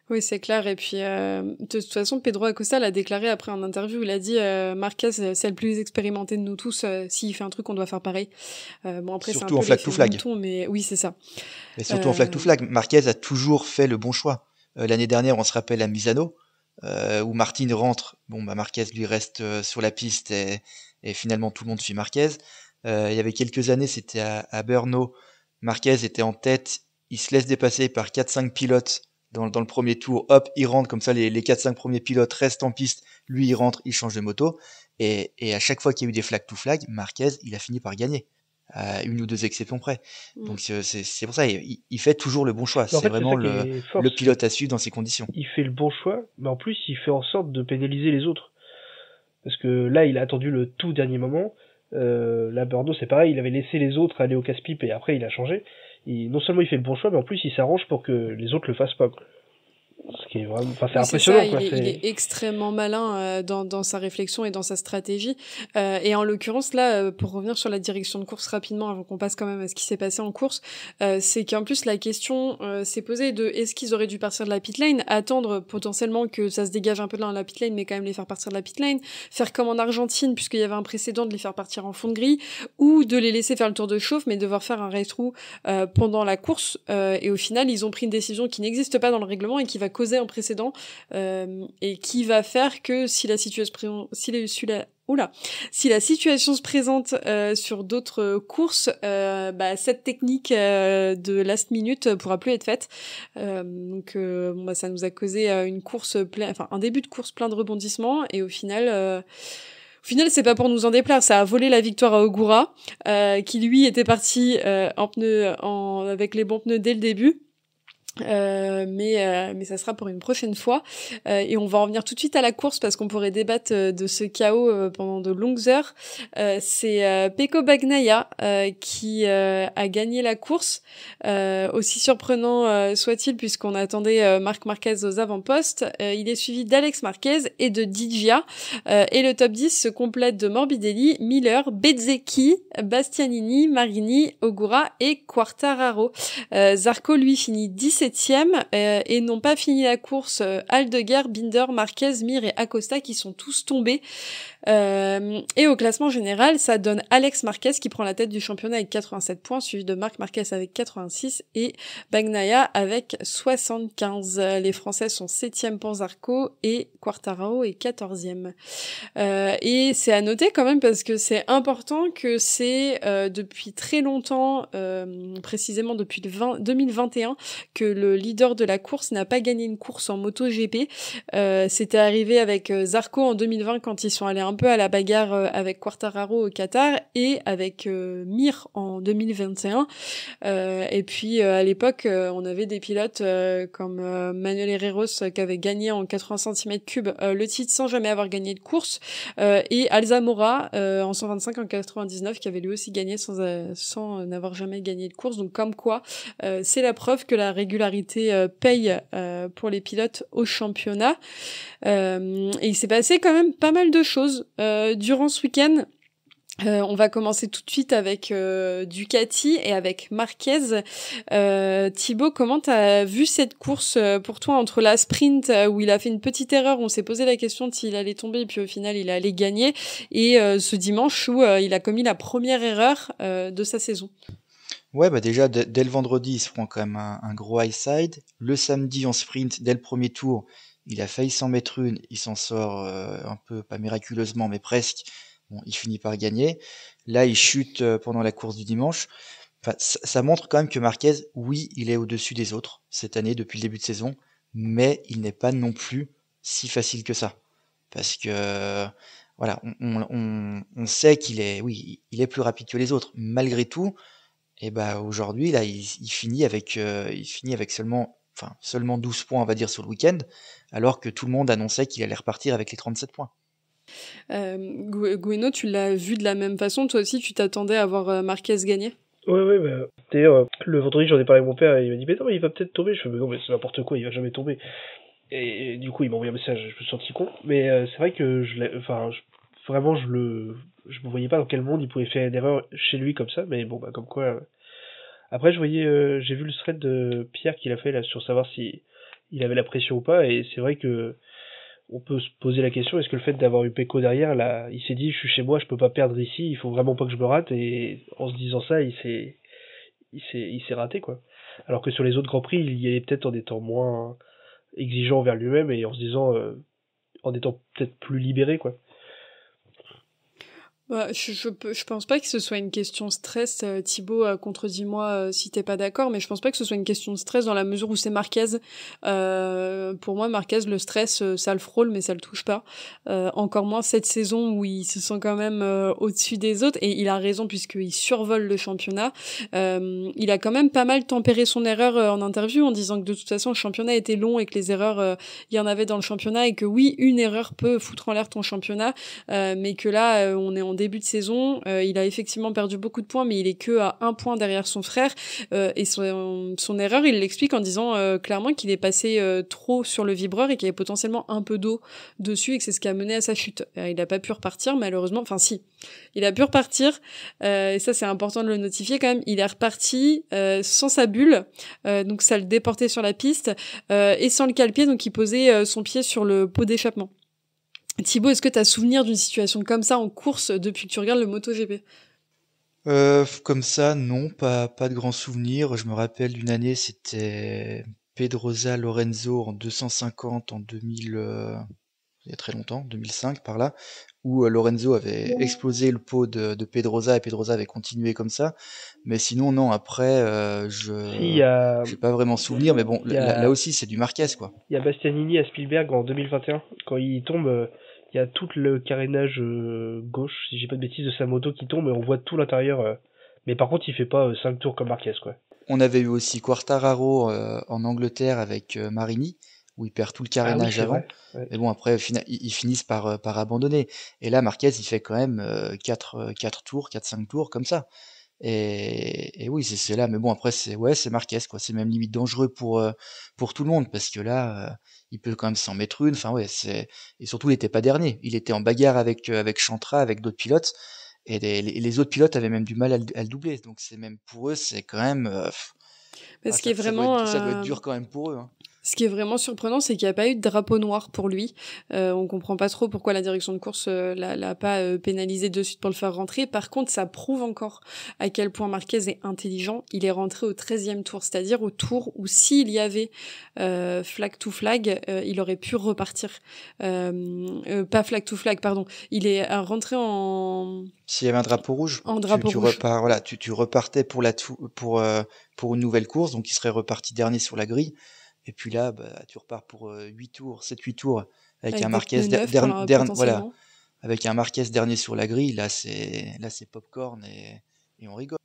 Oui, c'est clair. Et puis, de toute façon, Pedro Acosta l'a déclaré après en interview. Il a dit Marquez, c'est le plus expérimenté de nous tous. S'il fait un truc, on doit faire pareil. Bon, après, c'est un Surtout peu en flag l'effet to flag. bonneton, mais oui, c'est ça. Mais surtout en flag to flag, Marquez a toujours fait le bon choix. L'année dernière, on se rappelle à Misano, où Martin rentre. Bon, bah Marquez lui reste sur la piste et finalement tout le monde suit Marquez. Il y avait quelques années, c'était à Brno. Marquez était en tête, il se laisse dépasser par 4-5 pilotes dans le premier tour. Hop, il rentre comme ça, les 4-5 premiers pilotes restent en piste. Lui, il rentre, il change de moto. Et à chaque fois qu'il y a eu des flag to flag, Marquez, il a fini par gagner. À une ou deux exceptions près. Donc c'est pour ça, il fait toujours le bon choix. En C'est fait, vraiment le pilote à suivre dans ces conditions. Il fait le bon choix, mais en plus, il fait en sorte de pénaliser les autres. Parce que là, il a attendu le tout dernier moment. Là, Bordeaux, c'est pareil, il avait laissé les autres aller au casse-pipe et après, il a changé. Non seulement il fait le bon choix, mais en plus, il s'arrange pour que les autres le fassent pas, quoi. Ce qui est vraiment, enfin, c'est Oui, impressionnant, ça, quoi. il est extrêmement malin dans sa réflexion et dans sa stratégie. Et en l'occurrence, là, pour revenir sur la direction de course rapidement, avant qu'on passe quand même à ce qui s'est passé en course, c'est qu'en plus, la question s'est posée de est-ce qu'ils auraient dû partir de la pit lane, attendre potentiellement que ça se dégage un peu dans la pit lane, mais quand même les faire partir de la pit lane, faire comme en Argentine, puisqu'il y avait un précédent de les faire partir en fond de grille, ou de les laisser faire le tour de chauffe, mais devoir faire un race-through pendant la course. Et au final, ils ont pris une décision qui n'existe pas dans le règlement et qui va causer un précédent et qui va faire que si la situation se présente sur d'autres courses, cette technique de last minute pourra plus être faite. Ça nous a causé un début de course plein de rebondissements et au final, c'est pas pour nous en déplaire, ça a volé la victoire à Ogura, qui lui était parti avec les bons pneus dès le début. Mais ça sera pour une prochaine fois et on va en venir tout de suite à la course parce qu'on pourrait débattre de ce chaos pendant de longues heures. C'est Pecco Bagnaia qui a gagné la course, aussi surprenant soit-il puisqu'on attendait Marc Marquez aux avant-postes. Il est suivi d'Alex Marquez et de Digia et le top 10 se complète de Morbidelli, Miller, Bezzecchi, Bastianini, Marini, Ogura et Quartararo. Zarco lui finit 17e et n'ont pas fini la course Aldeguer, Binder, Marquez, Mir et Acosta qui sont tous tombés. Et au classement général, ça donne Alex Marquez qui prend la tête du championnat avec 87 points, suivi de Marc Marquez avec 86 et Bagnaia avec 75. Les Français sont 7e pour Zarco et Quartararo est 14e. Et c'est à noter quand même parce que c'est important que c'est depuis très longtemps, précisément depuis 2021, que le leader de la course n'a pas gagné une course en MotoGP. C'était arrivé avec Zarco en 2020 quand ils sont allés un peu à la bagarre avec Quartararo au Qatar et avec Mir en 2021. Et puis à l'époque, on avait des pilotes comme Manuel Herreros qui avait gagné en 80 cm3 le titre sans jamais avoir gagné de course et Alzamora en 125 en 99 qui avait lui aussi gagné sans n'avoir jamais gagné de course. Donc comme quoi, c'est la preuve que la régularité paye pour les pilotes au championnat. Et il s'est passé quand même pas mal de choses durant ce week-end. On va commencer tout de suite avec Ducati et avec Marquez. Thibaut, comment t'as vu cette course pour toi entre la sprint où il a fait une petite erreur, on s'est posé la question s'il allait tomber et puis au final il allait gagner, et ce dimanche où il a commis la première erreur de sa saison? Ouais, bah déjà, dès le vendredi, il se prend quand même un gros high side. Le samedi, en sprint, dès le premier tour, il a failli s'en mettre une. Il s'en sort un peu, pas miraculeusement, mais presque. Bon, il finit par gagner. Là, il chute pendant la course du dimanche. Enfin, ça montre quand même que Marquez, oui, il est au-dessus des autres cette année, depuis le début de saison, mais il n'est pas non plus si facile que ça. Parce que, voilà, on sait qu'il est, oui, il est plus rapide que les autres. Malgré tout, et bah aujourd'hui, là, il finit avec seulement 12 points, on va dire, sur le week-end, alors que tout le monde annonçait qu'il allait repartir avec les 37 points. Gueno, tu l'as vu de la même façon, toi aussi tu t'attendais à voir Marquez gagner? Ouais, bah, d'ailleurs, le vendredi j'en ai parlé avec mon père et il m'a dit mais non, il va peut-être tomber. Je fais mais non, mais c'est n'importe quoi, il va jamais tomber. Et du coup il m'a envoyé un message, je me suis senti con, mais c'est vrai que je me voyais pas dans quel monde il pouvait faire une erreur chez lui comme ça, mais bon, bah comme quoi. Après j'ai vu le thread de Pierre qu'il a fait là sur savoir si il avait la pression ou pas, et c'est vrai que on peut se poser la question, est-ce que le fait d'avoir eu Pecco derrière, là, il s'est dit, je suis chez moi, je peux pas perdre ici, il faut vraiment pas que je me rate, et en se disant ça, il s'est raté, quoi. Alors que sur les autres Grands Prix, il y allait peut-être en étant moins exigeant envers lui-même, et en se disant, en étant peut-être plus libéré, quoi. Bah, je pense pas que ce soit une question stress, Thibaut, contredis-moi si t'es pas d'accord, mais je pense pas que ce soit une question de stress dans la mesure où c'est Marquez. Pour moi, Marquez, le stress, ça le frôle, mais ça le touche pas. Encore moins cette saison où il se sent quand même au-dessus des autres, et il a raison puisqu'il survole le championnat. Il a quand même pas mal tempéré son erreur en interview en disant que de toute façon le championnat était long et que les erreurs, il y en avait dans le championnat, et que oui, une erreur peut foutre en l'air ton championnat, mais que là, on est en début de saison. Il a effectivement perdu beaucoup de points, mais il est que à 1 point derrière son frère. Et son erreur, il l'explique en disant clairement qu'il est passé trop sur le vibreur et qu'il y avait potentiellement un peu d'eau dessus et que c'est ce qui a mené à sa chute. Il n'a pas pu repartir, malheureusement. Enfin, si. Il a pu repartir. Et ça, c'est important de le notifier quand même. Il est reparti sans sa bulle. Donc, ça le déportait sur la piste. Et sans le cale-pied, donc il posait son pied sur le pot d'échappement. Thibaut, est-ce que tu as souvenir d'une situation comme ça en course depuis que tu regardes le MotoGP? Comme ça, non, pas de grands souvenirs. Je me rappelle d'une année, c'était Pedrosa Lorenzo en 250 en 2000, il y a très longtemps, 2005 par là, où Lorenzo avait explosé le pot de Pedrosa et Pedrosa avait continué comme ça. Mais sinon, non, après, j'ai pas vraiment souvenir. Mais bon, là aussi, c'est du Marquez, quoi. Il y a Bastianini à Spielberg en 2021. Quand il tombe, il y a tout le carénage gauche, si j'ai pas de bêtises, de sa moto qui tombe et on voit tout l'intérieur. Mais par contre, il fait pas 5 tours comme Marquez, quoi. On avait eu aussi Quartararo en Angleterre avec Marini, où il perd tout le carénage avant. Vrai, ouais. Mais bon, après, ils finissent par abandonner. Et là, Marquez, il fait quand même 4 tours, 4-5 tours, comme ça. Et oui, c'est là. Mais bon, après, c'est Marquez, quoi. C'est même limite dangereux pour tout le monde, parce que là, il peut quand même s'en mettre une. Enfin, ouais, et surtout, il était pas dernier. Il était en bagarre avec Chantra, avec d'autres pilotes. Et les autres pilotes avaient même du mal à le doubler. Donc, c'est même pour eux, c'est quand même... Ce qui est vraiment... ça doit être dur quand même pour eux, hein. Ce qui est vraiment surprenant, c'est qu'il n'y a pas eu de drapeau noir pour lui. On comprend pas trop pourquoi la direction de course l'a pas pénalisé de suite pour le faire rentrer. Par contre, ça prouve encore à quel point Marquez est intelligent. Il est rentré au 13e tour, c'est-à-dire au tour où s'il y avait flag to flag, il aurait pu repartir. Pas flag to flag, pardon. Il est rentré en... S'il y avait un drapeau rouge, tu repars, voilà, tu repartais pour une nouvelle course, donc il serait reparti dernier sur la grille. Et puis là, tu repars pour 7-8 tours, avec un Marquez voilà, avec un Marquez dernier sur la grille. Là, c'est popcorn et on rigole.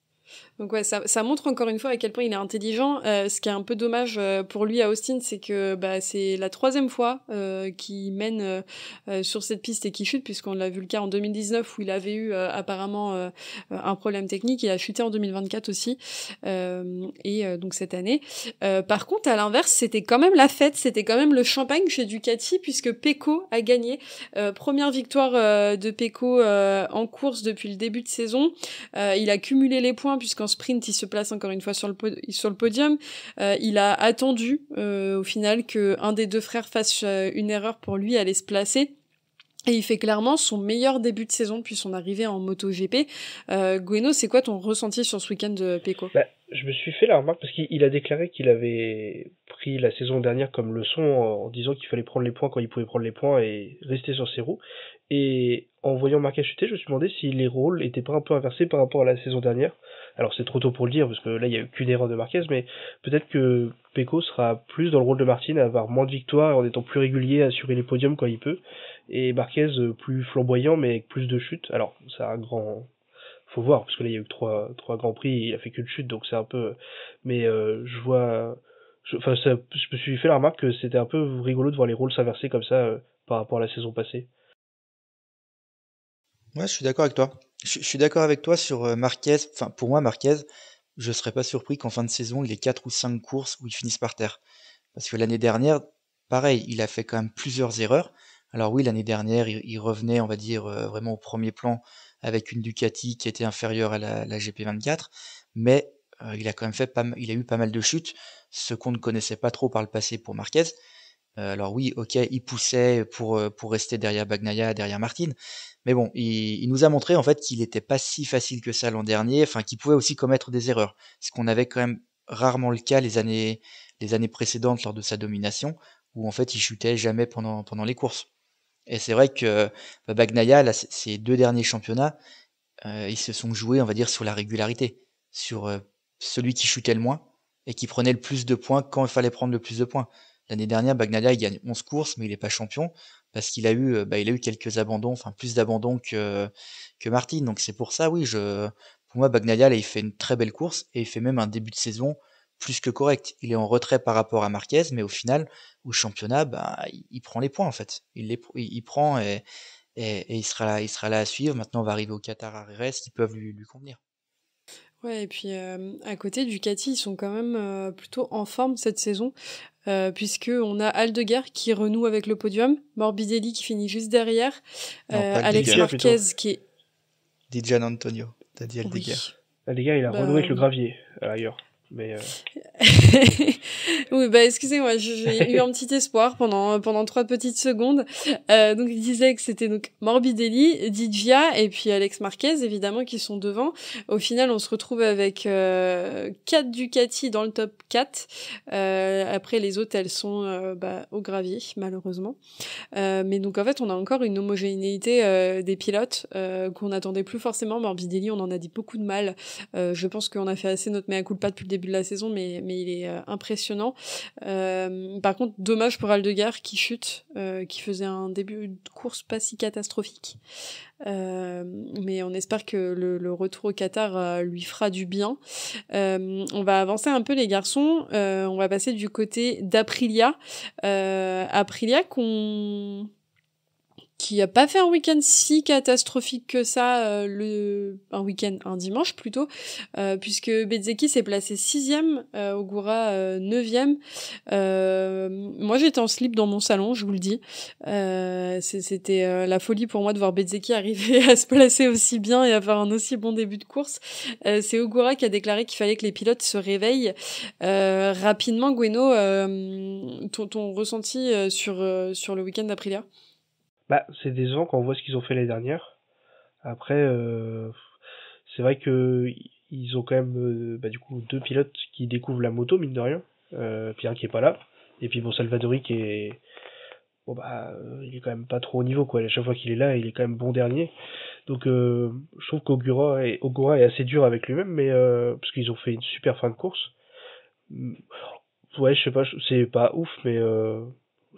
Donc ouais, ça montre encore une fois à quel point il est intelligent. Ce qui est un peu dommage pour lui à Austin, c'est que c'est la 3e fois qu'il mène sur cette piste et qu'il chute, puisqu'on l'a vu le cas en 2019 où il avait eu apparemment un problème technique. Il a chuté en 2024 aussi, et donc cette année. Par contre, à l'inverse, c'était quand même la fête, c'était quand même le champagne chez Ducati, puisque Pecco a gagné. Première victoire de Pecco en course depuis le début de saison. Il a cumulé les points puisqu'en sprint, il se place encore une fois sur le podium. Il a attendu au final que un des deux frères fasse une erreur pour lui aller se placer. Et il fait clairement son meilleur début de saison depuis son arrivée en MotoGP. Gueno, c'est quoi ton ressenti sur ce week-end de Pecco ? Je me suis fait la remarque parce qu'il a déclaré qu'il avait pris la saison dernière comme leçon en disant qu'il fallait prendre les points quand il pouvait prendre les points et rester sur ses roues. Et en voyant Marquez chuter, je me suis demandé si les rôles étaient pas un peu inversés par rapport à la saison dernière. Alors c'est trop tôt pour le dire parce que là il y a eu qu'une erreur de Marquez, mais peut-être que Pecco sera plus dans le rôle de Martin, à avoir moins de victoires en étant plus régulier, à assurer les podiums quand il peut, et Marquez plus flamboyant mais avec plus de chutes. Alors c'est un grand... Faut voir, parce que là il y a eu trois grands prix, il a fait qu'une chute, donc c'est un peu... Mais je me suis fait la remarque que c'était un peu rigolo de voir les rôles s'inverser comme ça par rapport à la saison passée. Ouais, je suis d'accord avec toi. Je suis d'accord avec toi sur Marquez. Enfin, pour moi, Marquez, je serais pas surpris qu'en fin de saison, il ait 4 ou 5 courses où il finisse par terre. Parce que l'année dernière, pareil, il a fait quand même plusieurs erreurs. Alors oui, l'année dernière, il revenait, on va dire, vraiment au premier plan avec une Ducati qui était inférieure à la GP24, mais il a quand même il a eu pas mal de chutes, ce qu'on ne connaissait pas trop par le passé pour Marquez. Alors oui, ok, il poussait pour rester derrière Bagnaia, derrière Martin, mais bon, il nous a montré en fait qu'il n'était pas si facile que ça l'an dernier, enfin qu'il pouvait aussi commettre des erreurs, ce qu'on avait quand même rarement le cas les années précédentes lors de sa domination, où en fait il chutait jamais pendant les courses. Et c'est vrai que Bagnaia, là, ces 2 derniers championnats, ils se sont joués, on va dire, sur la régularité, sur celui qui chutait le moins et qui prenait le plus de points quand il fallait prendre le plus de points. L'année dernière, Bagnaia, il gagne 11 courses, mais il n'est pas champion parce qu'il a eu, quelques abandons, enfin plus d'abandons que Martin. Donc c'est pour ça, oui, pour moi, Bagnaia, là, il fait une très belle course et il fait même un début de saison plus que correct. Il est en retrait par rapport à Marquez, mais au final, au championnat, il prend les points en fait. Il prend et et il sera là à suivre. Maintenant, on va arriver au Qatar à RS qui peuvent lui convenir. Ouais, et puis à côté, Ducati, ils sont quand même plutôt en forme cette saison, puisque on a Aldeguer qui renoue avec le podium, Morbidelli qui finit juste derrière, Non, pas Alex Aldeguer, Marquez qui est... dit Gian Antonio. T'as dit Aldeguer. Oui. Les gars, il a Bah, renoué avec le gravier, ailleurs. Mais Oui, bah excusez-moi, j'ai eu un petit espoir pendant 3 petites secondes. Donc il disait que c'était donc Morbidelli, Digia et puis Alex Marquez évidemment qui sont devant. Au final, on se retrouve avec 4 Ducati dans le top 4. Après les autres, elles sont au gravier malheureusement. Mais donc en fait, on a encore une homogénéité des pilotes qu'on n'attendait plus forcément. Morbidelli, on en a dit beaucoup de mal. Je pense qu'on a fait assez notre mea culpa depuis le début de la saison, mais il est impressionnant. Par contre, dommage pour Aldeguer qui chute, qui faisait un début de course pas si catastrophique. Mais on espère que le retour au Qatar lui fera du bien. On va avancer un peu les garçons. On va passer du côté d'Aprilia. Aprilia qui a pas fait un week-end si catastrophique que ça, un dimanche plutôt, puisque Bezzecchi s'est placé 6e, Ogura 9e. Moi j'étais en slip dans mon salon, je vous le dis. C'était la folie pour moi de voir Bezzecchi arriver à se placer aussi bien et à faire un aussi bon début de course. C'est Ogura qui a déclaré qu'il fallait que les pilotes se réveillent. Rapidement, Gueno, ton ressenti sur le week-end d'Aprilia? bah, c'est décevant quand on voit ce qu'ils ont fait l'année dernière. Après, c'est vrai que ils ont quand même du coup 2 pilotes qui découvrent la moto, mine de rien. Puis un qui est pas là. Et puis bon, Salvadori qui est il est quand même pas trop au niveau, quoi. À chaque fois qu'il est là, il est quand même bon dernier. Donc je trouve qu'Ogura est assez dur avec lui-même, mais parce qu'ils ont fait une super fin de course. Ouais, je sais pas, c'est pas ouf, mais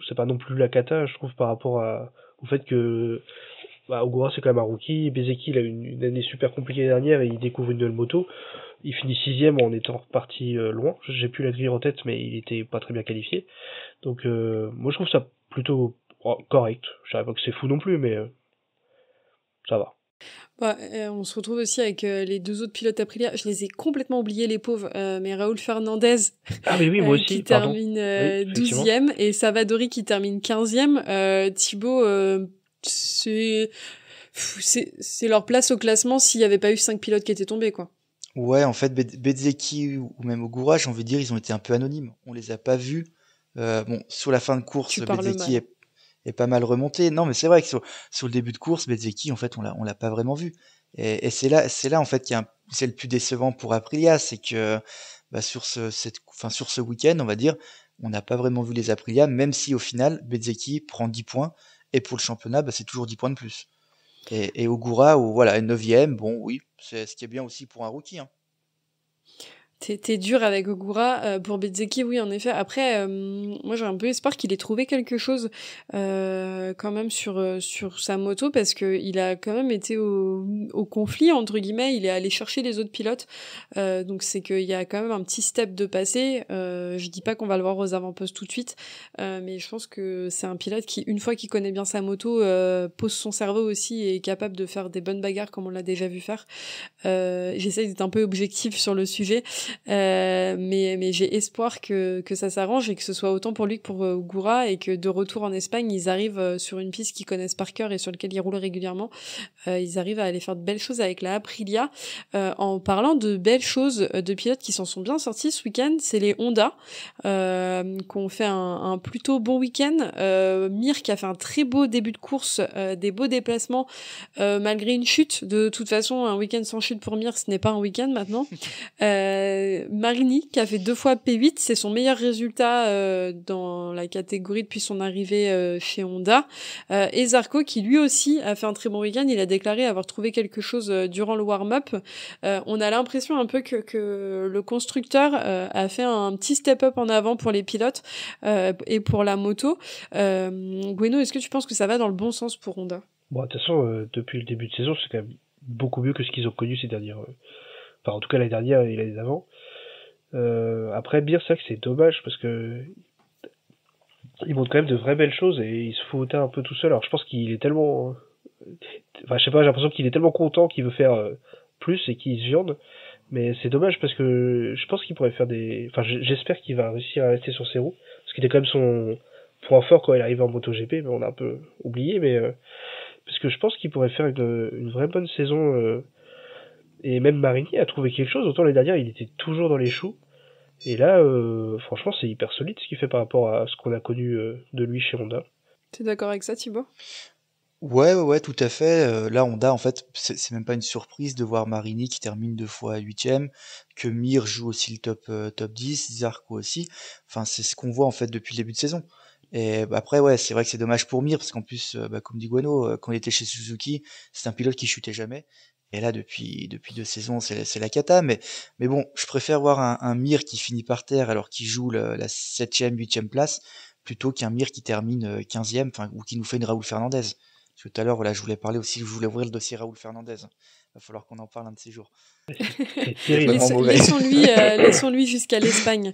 c'est pas non plus la cata, je trouve, par rapport au fait que Ogura c'est quand même un rookie, Bezzecchi il a une année super compliquée dernière et il découvre une nouvelle moto. Il finit 6ème en étant reparti loin. J'ai plus la grille en tête, mais il était pas très bien qualifié. Donc moi je trouve ça plutôt correct. Je dirais pas que c'est fou non plus, mais ça va. On se retrouve aussi avec les 2 autres pilotes Aprilia. Je les ai complètement oubliés, les pauvres. Mais Raoul Fernandez Ah mais oui, moi aussi, qui pardon. termine Oui, 12e et Savadori qui termine 15e. Thibaut, c'est leur place au classement s'il n'y avait pas eu 5 pilotes qui étaient tombés, quoi. Ouais, en fait, Bezzecchi ou même Ogura, j'ai envie de dire, ils ont été un peu anonymes. On les a pas vus. Bon, sur la fin de course, Tu parles Bezzecchi mal. est pas mal remonté. Non, mais c'est vrai que sur le début de course, Bezzecchi, en fait, on l'a pas vraiment vu. Et c'est là, en fait, c'est le plus décevant pour Aprilia, c'est que sur sur ce week-end, on va dire, on n'a pas vraiment vu les Aprilia, même si au final, Bezzecchi prend 10 points, et pour le championnat, c'est toujours 10 points de plus. Et Ogura, voilà, 9e, bon, oui, c'est ce qui est bien aussi pour un rookie, hein. T'es dur avec Ogura. Pour Bezzecchi, oui, en effet. Après, moi, j'ai un peu espoir qu'il ait trouvé quelque chose quand même sur sa moto, parce que il a quand même été au conflit, entre guillemets. Il est allé chercher les autres pilotes. Donc, c'est qu'il y a quand même un petit step de passé. Je dis pas qu'on va le voir aux avant-postes tout de suite, mais je pense que c'est un pilote qui, une fois qu'il connaît bien sa moto, pose son cerveau aussi et est capable de faire des bonnes bagarres comme on l'a déjà vu faire. J'essaie d'être un peu objectif sur le sujet. Mais j'ai espoir que ça s'arrange et que ce soit autant pour lui que pour Ogura, et que de retour en Espagne, ils arrivent sur une piste qu'ils connaissent par cœur et sur laquelle ils roulent régulièrement. Ils arrivent à aller faire de belles choses avec la Aprilia. En parlant de belles choses, de pilotes qui s'en sont bien sortis ce week-end, c'est les Honda qui ont fait un plutôt bon week-end. Mir qui a fait un très beau début de course, des beaux déplacements malgré une chute. De toute façon, un week-end sans chute pour Mir, ce n'est pas un week-end maintenant. Marini qui a fait 2 fois P8, c'est son meilleur résultat dans la catégorie depuis son arrivée chez Honda. Et Zarco qui lui aussi a fait un très bon week-end, il a déclaré avoir trouvé quelque chose durant le warm-up. On a l'impression un peu que le constructeur a fait un petit step-up en avant pour les pilotes et pour la moto. Gueno, est-ce que tu penses que ça va dans le bon sens pour Honda? Bon, de toute façon, depuis le début de saison, c'est quand même beaucoup mieux que ce qu'ils ont connu ces dernières... Enfin, en tout cas, l'année dernière et l'année d'avant. Après, Beer, c'est vrai que c'est dommage parce que il montre quand même de vraies belles choses et il se foutait un peu tout seul. Alors, je pense qu'il est tellement Enfin, je sais pas, j'ai l'impression qu'il est tellement content qu'il veut faire plus et qu'il se viande. Mais c'est dommage parce que je pense qu'il pourrait faire des... Enfin, j'espère qu'il va réussir à rester sur ses roues. Parce qu'il était quand même son point fort quand il arrivait en MotoGP, mais on a un peu oublié. Mais parce que je pense qu'il pourrait faire une vraie bonne saison. Et même Marini a trouvé quelque chose. Autant l'année dernière, il était toujours dans les choux. Et là, franchement, c'est hyper solide ce qu'il fait par rapport à ce qu'on a connu de lui chez Honda. T'es d'accord avec ça, Thibaut? Ouais, tout à fait. Là, Honda, en fait, c'est même pas une surprise de voir Marini qui termine 2 fois 8ème, que Mir joue aussi le top 10, Zarco aussi. Enfin, c'est ce qu'on voit en fait depuis le début de saison. Et bah, après, ouais, c'est vrai que c'est dommage pour Mir, parce qu'en plus, bah, comme dit Guano, quand il était chez Suzuki, c'est un pilote qui chutait jamais. Et là, depuis 2 saisons, c'est la cata. Mais bon, je préfère voir un Mir qui finit par terre alors qu'il joue la 7ème, 8ème place, plutôt qu'un Mir qui termine 15ème, enfin, ou qui nous fait une Raoul Fernandez. Parce que tout à l'heure, voilà, je voulais parler aussi, je voulais ouvrir le dossier Raoul Fernandez. Va falloir qu'on en parle un de ces jours. C'est terrible. Vraiment mauvais. Laissons-lui jusqu'à l'Espagne.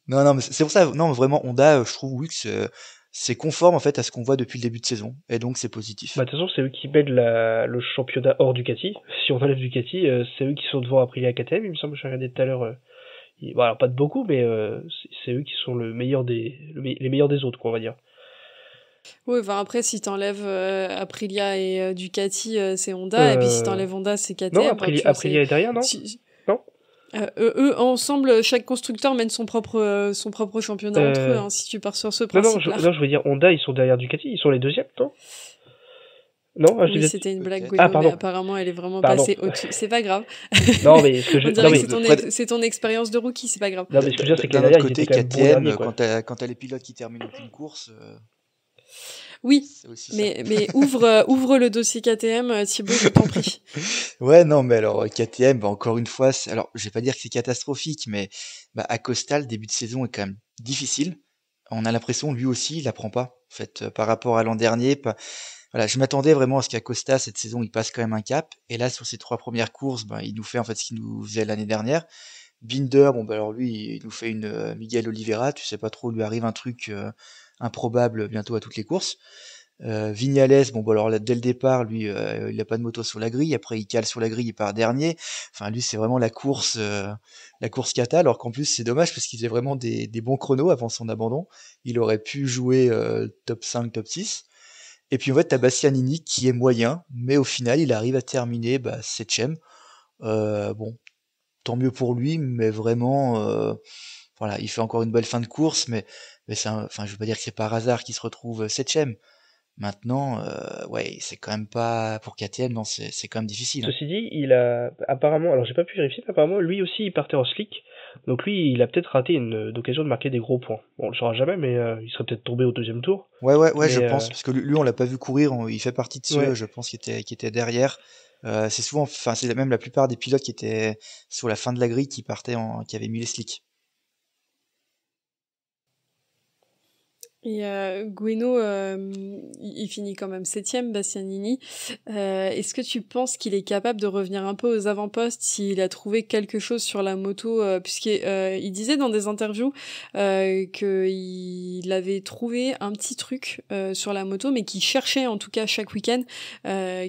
Non, mais c'est pour ça, non, vraiment, Honda, je trouve, oui, que c'est conforme, en fait, à ce qu'on voit depuis le début de saison. Et donc, c'est positif. Bah, de toute façon, c'est eux qui mènent le championnat hors Ducati. Si on enlève Ducati, c'est eux qui sont devant Aprilia KTM, il me semble, j'ai regardé tout à l'heure. Bon, alors pas de beaucoup, mais c'est eux qui sont les meilleurs des autres, quoi, on va dire. Oui, enfin après, si t'enlèves Aprilia et Ducati, c'est Honda, et puis si t'enlèves Honda, c'est KTM. Non, Aprilia est derrière, non? Non. Eux, ensemble, chaque constructeur mène son propre championnat entre eux, hein, si tu pars sur ce principe-là. Non, je veux dire, Honda, ils sont derrière Ducati, ils sont les deuxièmes, non? Non, oui, c'était une blague, Ah, mais apparemment, elle est vraiment passée au-dessus. C'est pas grave. Non, mais ce que je... On dirait que c'est ton expérience de rookie, c'est pas grave. Non, mais ce que je veux dire, c'est que d'un derrière, autre ils côté, étaient quand même bons derniers, quand t'as les pilotes qui terminent aucune course, oui, c'est aussi mais ouvre le dossier KTM, Thibaut, je t'en prie. Ouais, non, mais alors KTM, bah, encore une fois, alors je vais pas dire que c'est catastrophique, mais bah, Acosta, le début de saison est quand même difficile. On a l'impression, lui aussi, il apprend pas, en fait, par rapport à l'an dernier. Voilà, je m'attendais vraiment à ce qu'Acosta, cette saison, il passe quand même un cap. Et là, sur ses 3 premières courses, bah, il nous fait en fait ce qu'il nous faisait l'année dernière. Binder, bon, bah alors lui, il nous fait une Miguel Oliveira. Tu sais pas trop, lui arrive un truc improbable bientôt à toutes les courses. Vignales, bon, bah alors là, dès le départ, lui, il a pas de moto sur la grille. Après, il cale sur la grille, il part dernier. Enfin, lui, c'est vraiment la course cata. Alors qu'en plus, c'est dommage parce qu'il faisait vraiment des bons chronos avant son abandon. Il aurait pu jouer top 5, top 6. Et puis en fait, t'as Bastianini qui est moyen, mais au final, il arrive à terminer 7ème. Bon, tant mieux pour lui, mais vraiment, voilà, il fait encore une belle fin de course, mais enfin, je veux pas dire que c'est par hasard qu'il se retrouve 7ème. Maintenant, ouais, c'est quand même pas pour KTM, non, c'est quand même difficile. Ceci dit, il a apparemment, alors j'ai pas pu vérifier, mais apparemment lui aussi il partait en slick, donc lui il a peut-être raté une occasion de marquer des gros points. Bon, on le saura jamais, mais il serait peut-être tombé au deuxième tour. Ouais, je pense, parce que lui on l'a pas vu courir, il fait partie de ceux, Ouais. je pense, qui étaient derrière. C'est souvent, enfin c'est même la plupart des pilotes qui étaient sur la fin de la grille qui avaient mis les slicks. Et Gueno, il finit quand même 7ème, Bastianini. Est-ce que tu penses qu'il est capable de revenir un peu aux avant-postes s'il a trouvé quelque chose sur la moto, puisqu'il disait dans des interviews qu'il avait trouvé un petit truc sur la moto, mais qu'il cherchait en tout cas chaque week-end,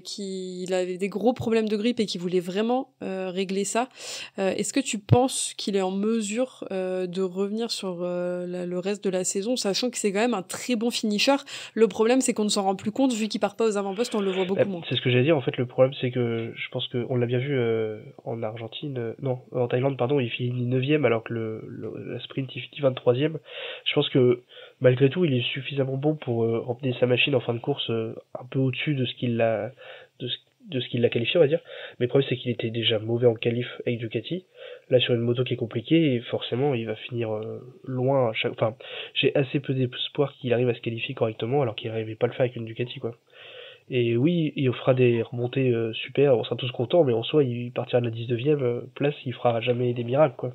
qu'il avait des gros problèmes de grippe et qu'il voulait vraiment régler ça. Est-ce que tu penses qu'il est en mesure de revenir sur le reste de la saison, sachant que c'est quand même un très bon finisher. Le problème, c'est qu'on ne s'en rend plus compte, vu qu'il part pas aux avant-postes, on le voit beaucoup moins. C'est ce que j'allais dire, en fait, le problème, c'est que je pense qu'on l'a bien vu en Argentine, non, en Thaïlande, pardon, il finit 9ème, alors que la sprint, il finit 23ème. Je pense que, malgré tout, il est suffisamment bon pour emmener sa machine en fin de course un peu au-dessus de ce qu'il l'a qualifié, on va dire. Mais le problème, c'est qu'il était déjà mauvais en qualif avec Ducati. Là, sur une moto qui est compliquée, et forcément, il va finir loin à chaque... Enfin, j'ai assez peu d'espoir qu'il arrive à se qualifier correctement, alors qu'il n'arrivait pas à le faire avec une Ducati, quoi. Et oui, il fera des remontées super, on sera tous contents, mais en soi, il partira de la 19ème place, il fera jamais des miracles, quoi.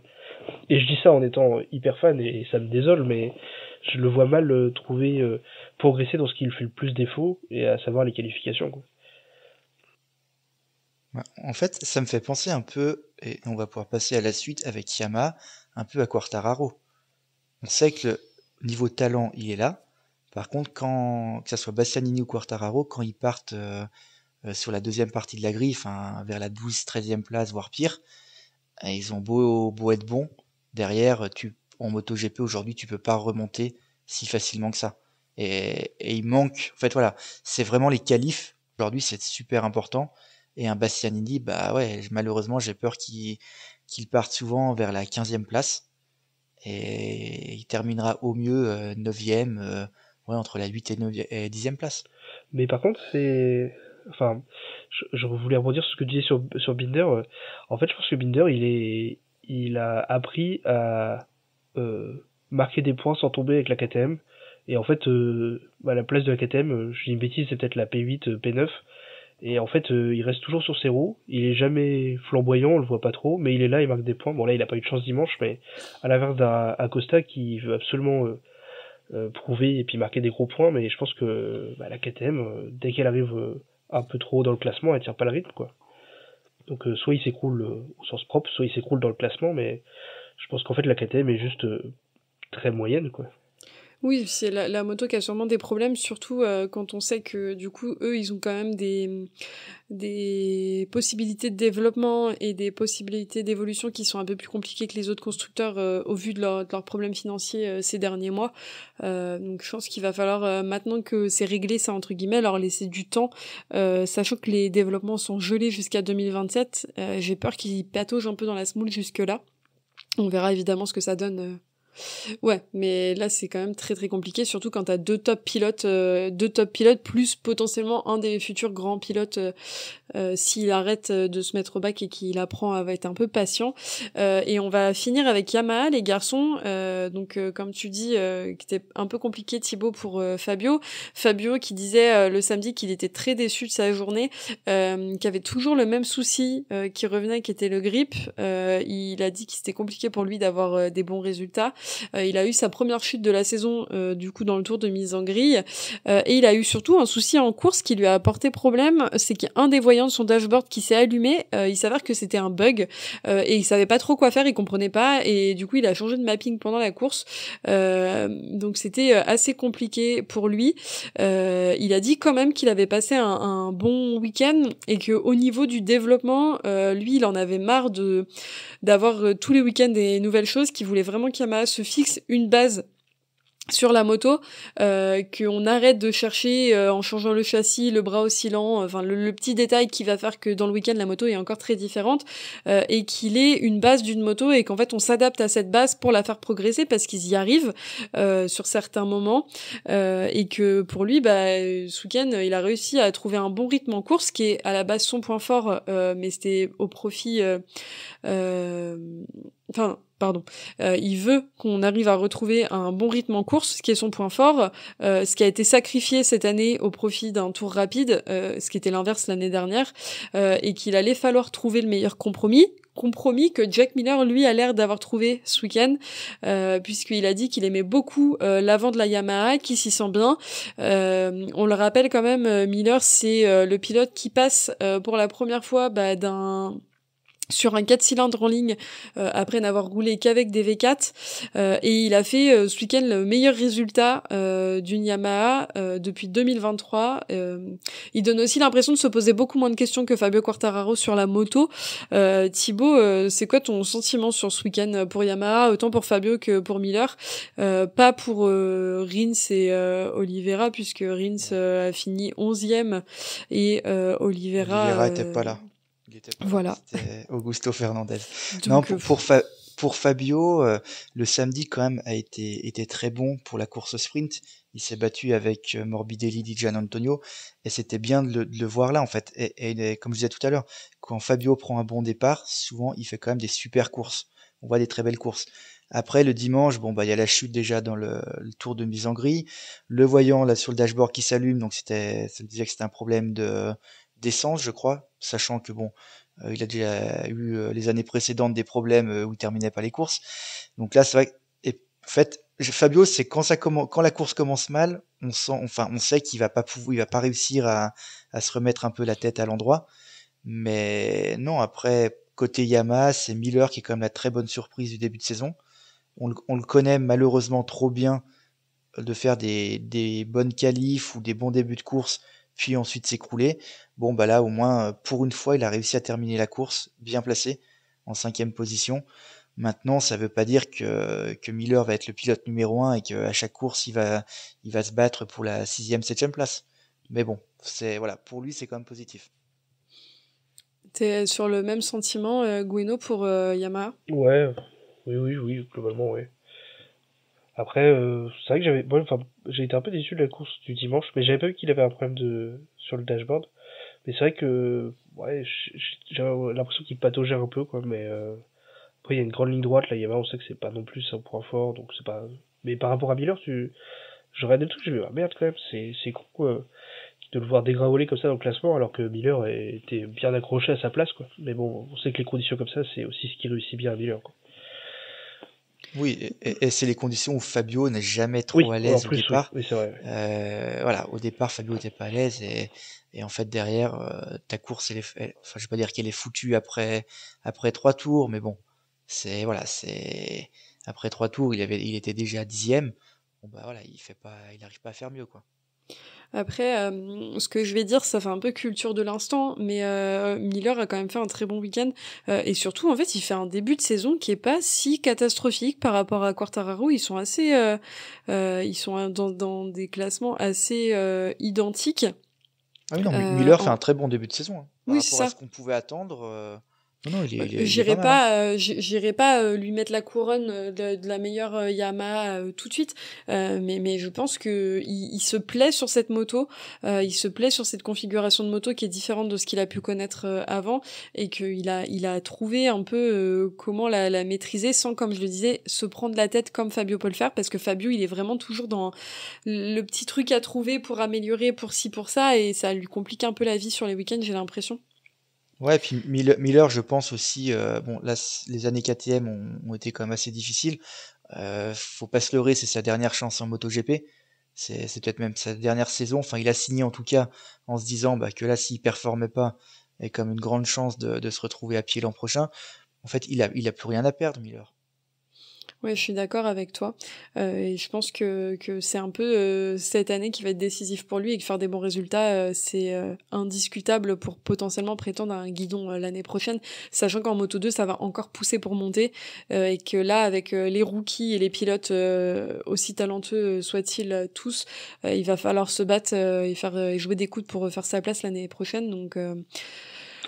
Et je dis ça en étant hyper fan, et ça me désole, mais je le vois mal trouver progresser dans ce qui lui fait le plus défaut, et à savoir les qualifications, quoi. En fait, ça me fait penser un peu, et on va pouvoir passer à la suite avec Yamaha, un peu à Quartararo. On sait que le niveau talent, il est là. Par contre, que ça soit Bastianini ou Quartararo, quand ils partent sur la deuxième partie de la grille, enfin vers la 12-13e place, voire pire. Et ils ont beau être bons, derrière, en MotoGP aujourd'hui, tu peux pas remonter si facilement que ça. Et il manque, en fait voilà, c'est vraiment les qualifs. Aujourd'hui, c'est super important. Et un Bastianini, bah ouais, malheureusement, j'ai peur qu'il parte souvent vers la 15e place. Et il terminera au mieux 9e, ouais, entre la 8 et 9e et 10e place. Mais par contre, enfin, je voulais rebondir sur ce que tu disais sur Binder. En fait, je pense que Binder, il a appris à marquer des points sans tomber avec la KTM. Et en fait, à la place de la KTM, je dis une bêtise, c'est peut-être la P8, P9. Et en fait, il reste toujours sur ses roues. Il est jamais flamboyant, on le voit pas trop, mais il est là, il marque des points. Bon là, il a pas eu de chance dimanche, mais à l'inverse d'un Acosta qui veut absolument prouver et puis marquer des gros points, mais je pense que la KTM, dès qu'elle arrive un peu trop haut dans le classement, elle tient pas le rythme, quoi. Donc soit il s'écroule au sens propre, soit il s'écroule dans le classement, mais je pense qu'en fait la KTM est juste très moyenne, quoi. Oui, c'est la moto qui a sûrement des problèmes, surtout quand on sait que du coup, eux, ils ont quand même des possibilités de développement et des possibilités d'évolution qui sont un peu plus compliquées que les autres constructeurs au vu de leurs problèmes financiers ces derniers mois. Donc je pense qu'il va falloir, maintenant que c'est réglé, ça entre guillemets, leur laisser du temps, sachant que les développements sont gelés jusqu'à 2027. J'ai peur qu'ils pataugent un peu dans la semoule jusque-là. On verra évidemment ce que ça donne. Ouais, mais là c'est quand même très très compliqué, surtout quand t'as deux top pilotes plus potentiellement un des futurs grands pilotes s'il arrête de se mettre au bac et qu'il apprend à être un peu patient. Et on va finir avec Yamaha, les garçons. Donc comme tu dis, qui était un peu compliqué Thibaut pour Fabio. Fabio qui disait le samedi qu'il était très déçu de sa journée, qui avait toujours le même souci qui revenait, qui était le grip. Il a dit que c'était compliqué pour lui d'avoir des bons résultats. Il a eu sa première chute de la saison du coup dans le tour de mise en grille et il a eu surtout un souci en course qui lui a apporté problème, c'est qu'il y a un des voyants de son dashboard qui s'est allumé, il s'avère que c'était un bug et il savait pas trop quoi faire, il comprenait pas et du coup il a changé de mapping pendant la course, donc c'était assez compliqué pour lui. Il a dit quand même qu'il avait passé un bon week-end et que au niveau du développement, lui il en avait marre d'avoir tous les week-ends des nouvelles choses, qu'il voulait vraiment qu'Yamaha se fixe une base sur la moto, qu'on arrête de chercher en changeant le châssis, le bras oscillant, enfin le petit détail qui va faire que dans le week-end la moto est encore très différente, et qu'il ait une base d'une moto et qu'en fait on s'adapte à cette base pour la faire progresser parce qu'ils y arrivent sur certains moments, et que pour lui ce week-end il a réussi à trouver un bon rythme en course qui est à la base son point fort, mais c'était au profit il veut qu'on arrive à retrouver un bon rythme en course, ce qui est son point fort, ce qui a été sacrifié cette année au profit d'un tour rapide, ce qui était l'inverse l'année dernière, et qu'il allait falloir trouver le meilleur compromis que Jack Miller lui a l'air d'avoir trouvé ce week-end, puisqu'il a dit qu'il aimait beaucoup l'avant de la Yamaha, qu'il s'y sent bien. On le rappelle quand même, Miller c'est le pilote qui passe pour la première fois sur un 4 cylindres en ligne après n'avoir roulé qu'avec des V4, et il a fait ce week-end le meilleur résultat d'une Yamaha depuis 2023. Il donne aussi l'impression de se poser beaucoup moins de questions que Fabio Quartararo sur la moto. Thibaut, c'est quoi ton sentiment sur ce week-end pour Yamaha, autant pour Fabio que pour Miller, pas pour Rins et Oliveira, puisque Rins a fini 11e et Oliveira était pas là. Il était pas voilà. Là, c'était Augusto Fernandez. Donc, non, pour Fabio, le samedi quand même était très bon pour la course au sprint. Il s'est battu avec Morbidelli, Di Giannantonio, et c'était bien de le voir là en fait. Et comme je disais tout à l'heure, quand Fabio prend un bon départ, souvent il fait quand même des super courses. On voit des très belles courses. Après le dimanche, il y a la chute déjà dans le tour de mise en grille. Le voyant là sur le dashboard qui s'allume, donc ça me disait que c'était un problème d'essence, je crois, sachant que il a déjà eu les années précédentes des problèmes où il terminait pas les courses. Donc là, c'est vrai. Et en fait, Fabio, c'est quand la course commence mal, on sait qu'il va pas réussir à se remettre un peu la tête à l'endroit. Mais non, après côté Yamaha, c'est Miller qui est quand même la très bonne surprise du début de saison. On le connaît malheureusement trop bien de faire des bonnes qualifs ou des bons débuts de course puis ensuite s'écrouler. Bon, bah là, au moins, pour une fois, il a réussi à terminer la course, bien placé, en 5e position. Maintenant, ça veut pas dire que Miller va être le pilote numéro 1 et qu'à chaque course, il va se battre pour la 6e, 7e place. Mais bon, voilà, pour lui, c'est quand même positif. T'es sur le même sentiment, Gueno, pour Yamaha? Ouais, oui, globalement, ouais. Après, c'est vrai que j'ai été un peu déçu de la course du dimanche, mais j'avais pas vu qu'il avait un problème sur le dashboard. Mais c'est vrai que, ouais, j'avais l'impression qu'il pataugeait un peu, quoi, mais après, il y a une grande ligne droite, là, Yamaha, on sait que c'est pas non plus un point fort, donc c'est pas... Mais par rapport à Miller, je regardais le truc, j'ai vu, ah merde, quand même, c'est con, quoi, de le voir dégringoler comme ça dans le classement, alors que Miller était bien accroché à sa place, quoi. Mais bon, on sait que les conditions comme ça, c'est aussi ce qui réussit bien à Miller, quoi. Oui, et c'est les conditions où Fabio n'est jamais trop à l'aise au départ. Oui, c'est vrai. Ouais. Voilà, au départ, Fabio n'était pas à l'aise et en fait derrière, ta course, enfin, je vais pas dire qu'elle est foutue après 3 tours, mais bon, c'est après 3 tours, il était déjà 10e. Bon bah voilà, il n'arrive pas à faire mieux, quoi. Après, ce que je vais dire, ça fait un peu culture de l'instant, mais Miller a quand même fait un très bon week-end. Et surtout, en fait, il fait un début de saison qui est pas si catastrophique par rapport à Quartararo. Ils sont assez, ils sont dans des classements assez identiques. Ah oui, non, Miller fait un très bon début de saison, hein. Par Oui, rapport à ce qu'on pouvait attendre. Non, il est j'irai pas mal, hein. j'irai pas lui mettre la couronne de la meilleure Yamaha tout de suite, mais je pense que il se plaît sur cette moto, il se plaît sur cette configuration de moto qui est différente de ce qu'il a pu connaître avant, et qu'il a trouvé un peu comment la maîtriser sans, comme je le disais, se prendre la tête comme Fabio peut le faire, parce que Fabio, il est vraiment toujours dans le petit truc à trouver pour améliorer, pour ci, pour ça, et ça lui complique un peu la vie sur les week-ends, j'ai l'impression. Ouais, puis Miller, je pense aussi, bon, là, les années KTM ont été quand même assez difficiles. Faut pas se leurrer, c'est sa dernière chance en MotoGP. C'est peut-être même sa dernière saison. Enfin, il a signé en tout cas en se disant bah, que là, s'il performait pas, il y a comme une grande chance de se retrouver à pied l'an prochain. En fait, il a plus rien à perdre, Miller. Ouais, je suis d'accord avec toi. Et je pense que c'est un peu cette année qui va être décisive pour lui, et que faire des bons résultats, c'est indiscutable pour potentiellement prétendre à un guidon l'année prochaine, sachant qu'en Moto 2, ça va encore pousser pour monter, et que là, avec les rookies et les pilotes aussi talentueux soient-ils tous, il va falloir se battre et jouer des coudes pour faire sa place l'année prochaine. Donc,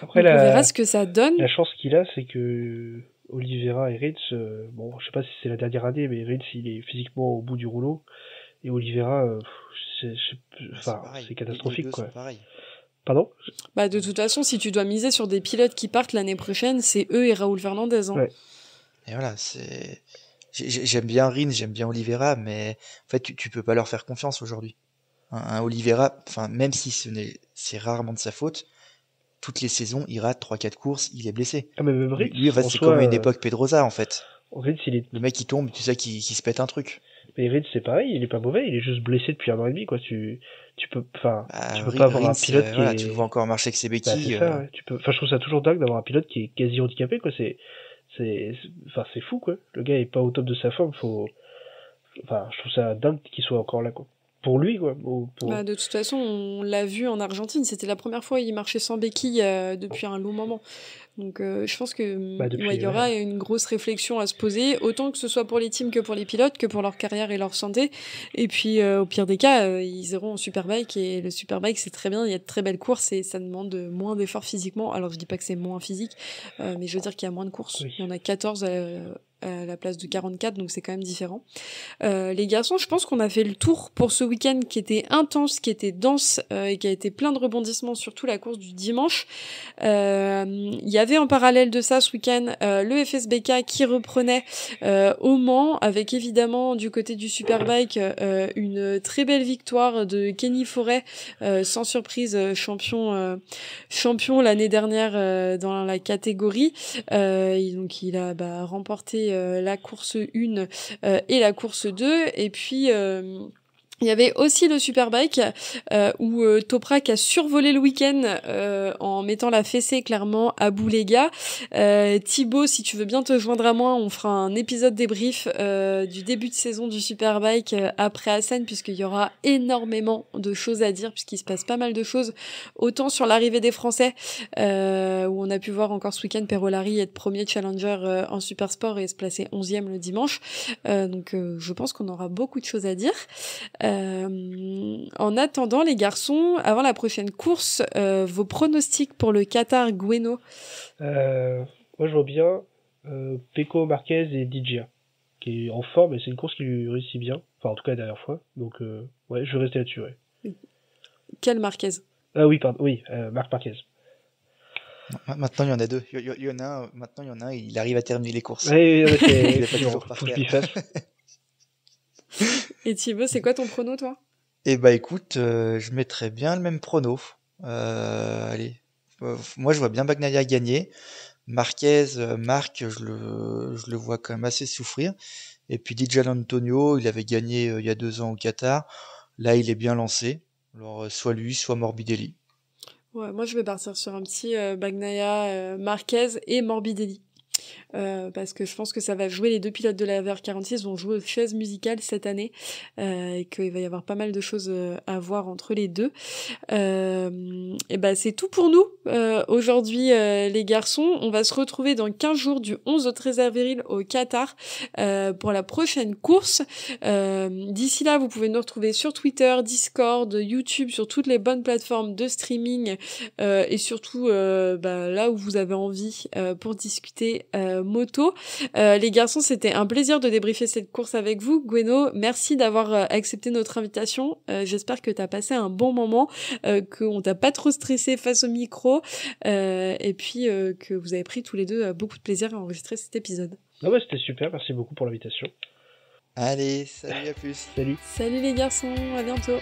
Après, on verra ce que ça donne. La chance qu'il a, c'est que Oliveira et Rins, bon, je sais pas si c'est la dernière année, mais Rins, il est physiquement au bout du rouleau, et Oliveira, c'est catastrophique, les deux quoi. sont pareils. Pardon? Bah, de toute façon, si tu dois miser sur des pilotes qui partent l'année prochaine, c'est eux et Raoul Fernandez, hein. Ouais. Et voilà, j'aime bien Rins, j'aime bien Oliveira, mais en fait, tu peux pas leur faire confiance aujourd'hui. Un Oliveira, enfin, même si c'est rarement de sa faute, toutes les saisons, il rate 3-4 courses, il est blessé. Ah, mais même Rins, Lui, en fait, c'est comme à une époque Pedrosa, en fait. Rins, Le mec, il tombe, tu sais qu'il se pète un truc. Mais Rins, c'est pareil, il est pas mauvais, il est juste blessé depuis 1 an et demi, quoi. Tu peux pas Rins, avoir un pilote qui voilà, est... tu le vois encore marcher avec ses béquilles. c'est ça, ouais. Je trouve ça toujours dingue d'avoir un pilote qui est quasi handicapé, quoi. C'est fou, quoi. Le gars est pas au top de sa forme, je trouve ça dingue qu'il soit encore là, quoi. Pour lui, quoi. Bah, de toute façon, on l'a vu en Argentine, c'était la première fois qu'il marchait sans béquille depuis un long moment. Donc je pense que il y aura une grosse réflexion à se poser, autant que ce soit pour les teams que pour les pilotes, que pour leur carrière et leur santé. Et puis au pire des cas, ils iront au Superbike, et le Superbike c'est très bien, il y a de très belles courses et ça demande moins d'efforts physiquement. Alors je dis pas que c'est moins physique, mais je veux dire qu'il y a moins de courses. Oui. Il y en a 14 à la place de 44, donc c'est quand même différent. Les garçons, je pense qu'on a fait le tour pour ce week-end qui était intense, qui était dense et qui a été plein de rebondissements, surtout la course du dimanche. Il y avait en parallèle de ça ce week-end le FSBK qui reprenait au Mans, avec évidemment du côté du Superbike une très belle victoire de Kenny Forêt, sans surprise champion l'année dernière dans la catégorie. Et donc il a remporté la course 1 et la course 2, et puis Il y avait aussi le Superbike où Toprak a survolé le week-end en mettant la fessée clairement à bout les gars. Thibaut, si tu veux bien te joindre à moi, on fera un épisode débrief du début de saison du Superbike après Assen, puisqu'il y aura énormément de choses à dire, puisqu'il se passe pas mal de choses, autant sur l'arrivée des Français où on a pu voir encore ce week-end Perolari être premier challenger en Supersport et se placer 11e le dimanche. Donc je pense qu'on aura beaucoup de choses à dire. En attendant les garçons, avant la prochaine course, vos pronostics pour le Qatar Gueno? Moi je vois bien Pecco, Marquez et Digia qui est en forme et c'est une course qui lui réussit bien, enfin en tout cas la dernière fois, donc ouais je vais rester là-dessus. Ouais. Quel Marquez? Oui pardon, oui Marc Marquez. Maintenant, il y en a deux. Il y en a un, maintenant, il y en a un, il arrive à terminer les courses. Oui, Il est pas faut toujours par que je terre. m'y fasse. Et Thibaut, c'est quoi ton prono, toi? Eh bah écoute, je mettrais bien le même prono. Allez, moi je vois bien Bagnaia gagner. Marquez, Marc, je le vois quand même assez souffrir. Et puis Di Antonio, il avait gagné il y a 2 ans au Qatar. Là, il est bien lancé. Alors soit lui, soit Morbidelli. Ouais, moi je vais partir sur un petit Bagnaia, Marquez et Morbidelli. Parce que je pense que ça va jouer, les deux pilotes de la VR46 vont jouer aux chaises musicales cette année et qu'il va y avoir pas mal de choses à voir entre les deux. Et ben c'est tout pour nous aujourd'hui les garçons. On va se retrouver dans 15 jours du 11 au 13 avril au Qatar pour la prochaine course. D'ici là, vous pouvez nous retrouver sur Twitter, Discord, YouTube, sur toutes les bonnes plateformes de streaming et surtout là où vous avez envie pour discuter moto. Les garçons, c'était un plaisir de débriefer cette course avec vous. Gueno, merci d'avoir accepté notre invitation. J'espère que t'as passé un bon moment, qu'on t'a pas trop stressé face au micro et puis que vous avez pris tous les deux beaucoup de plaisir à enregistrer cet épisode. Non, bah, c'était super, merci beaucoup pour l'invitation. Allez, salut, à plus. Salut. Salut les garçons, à bientôt.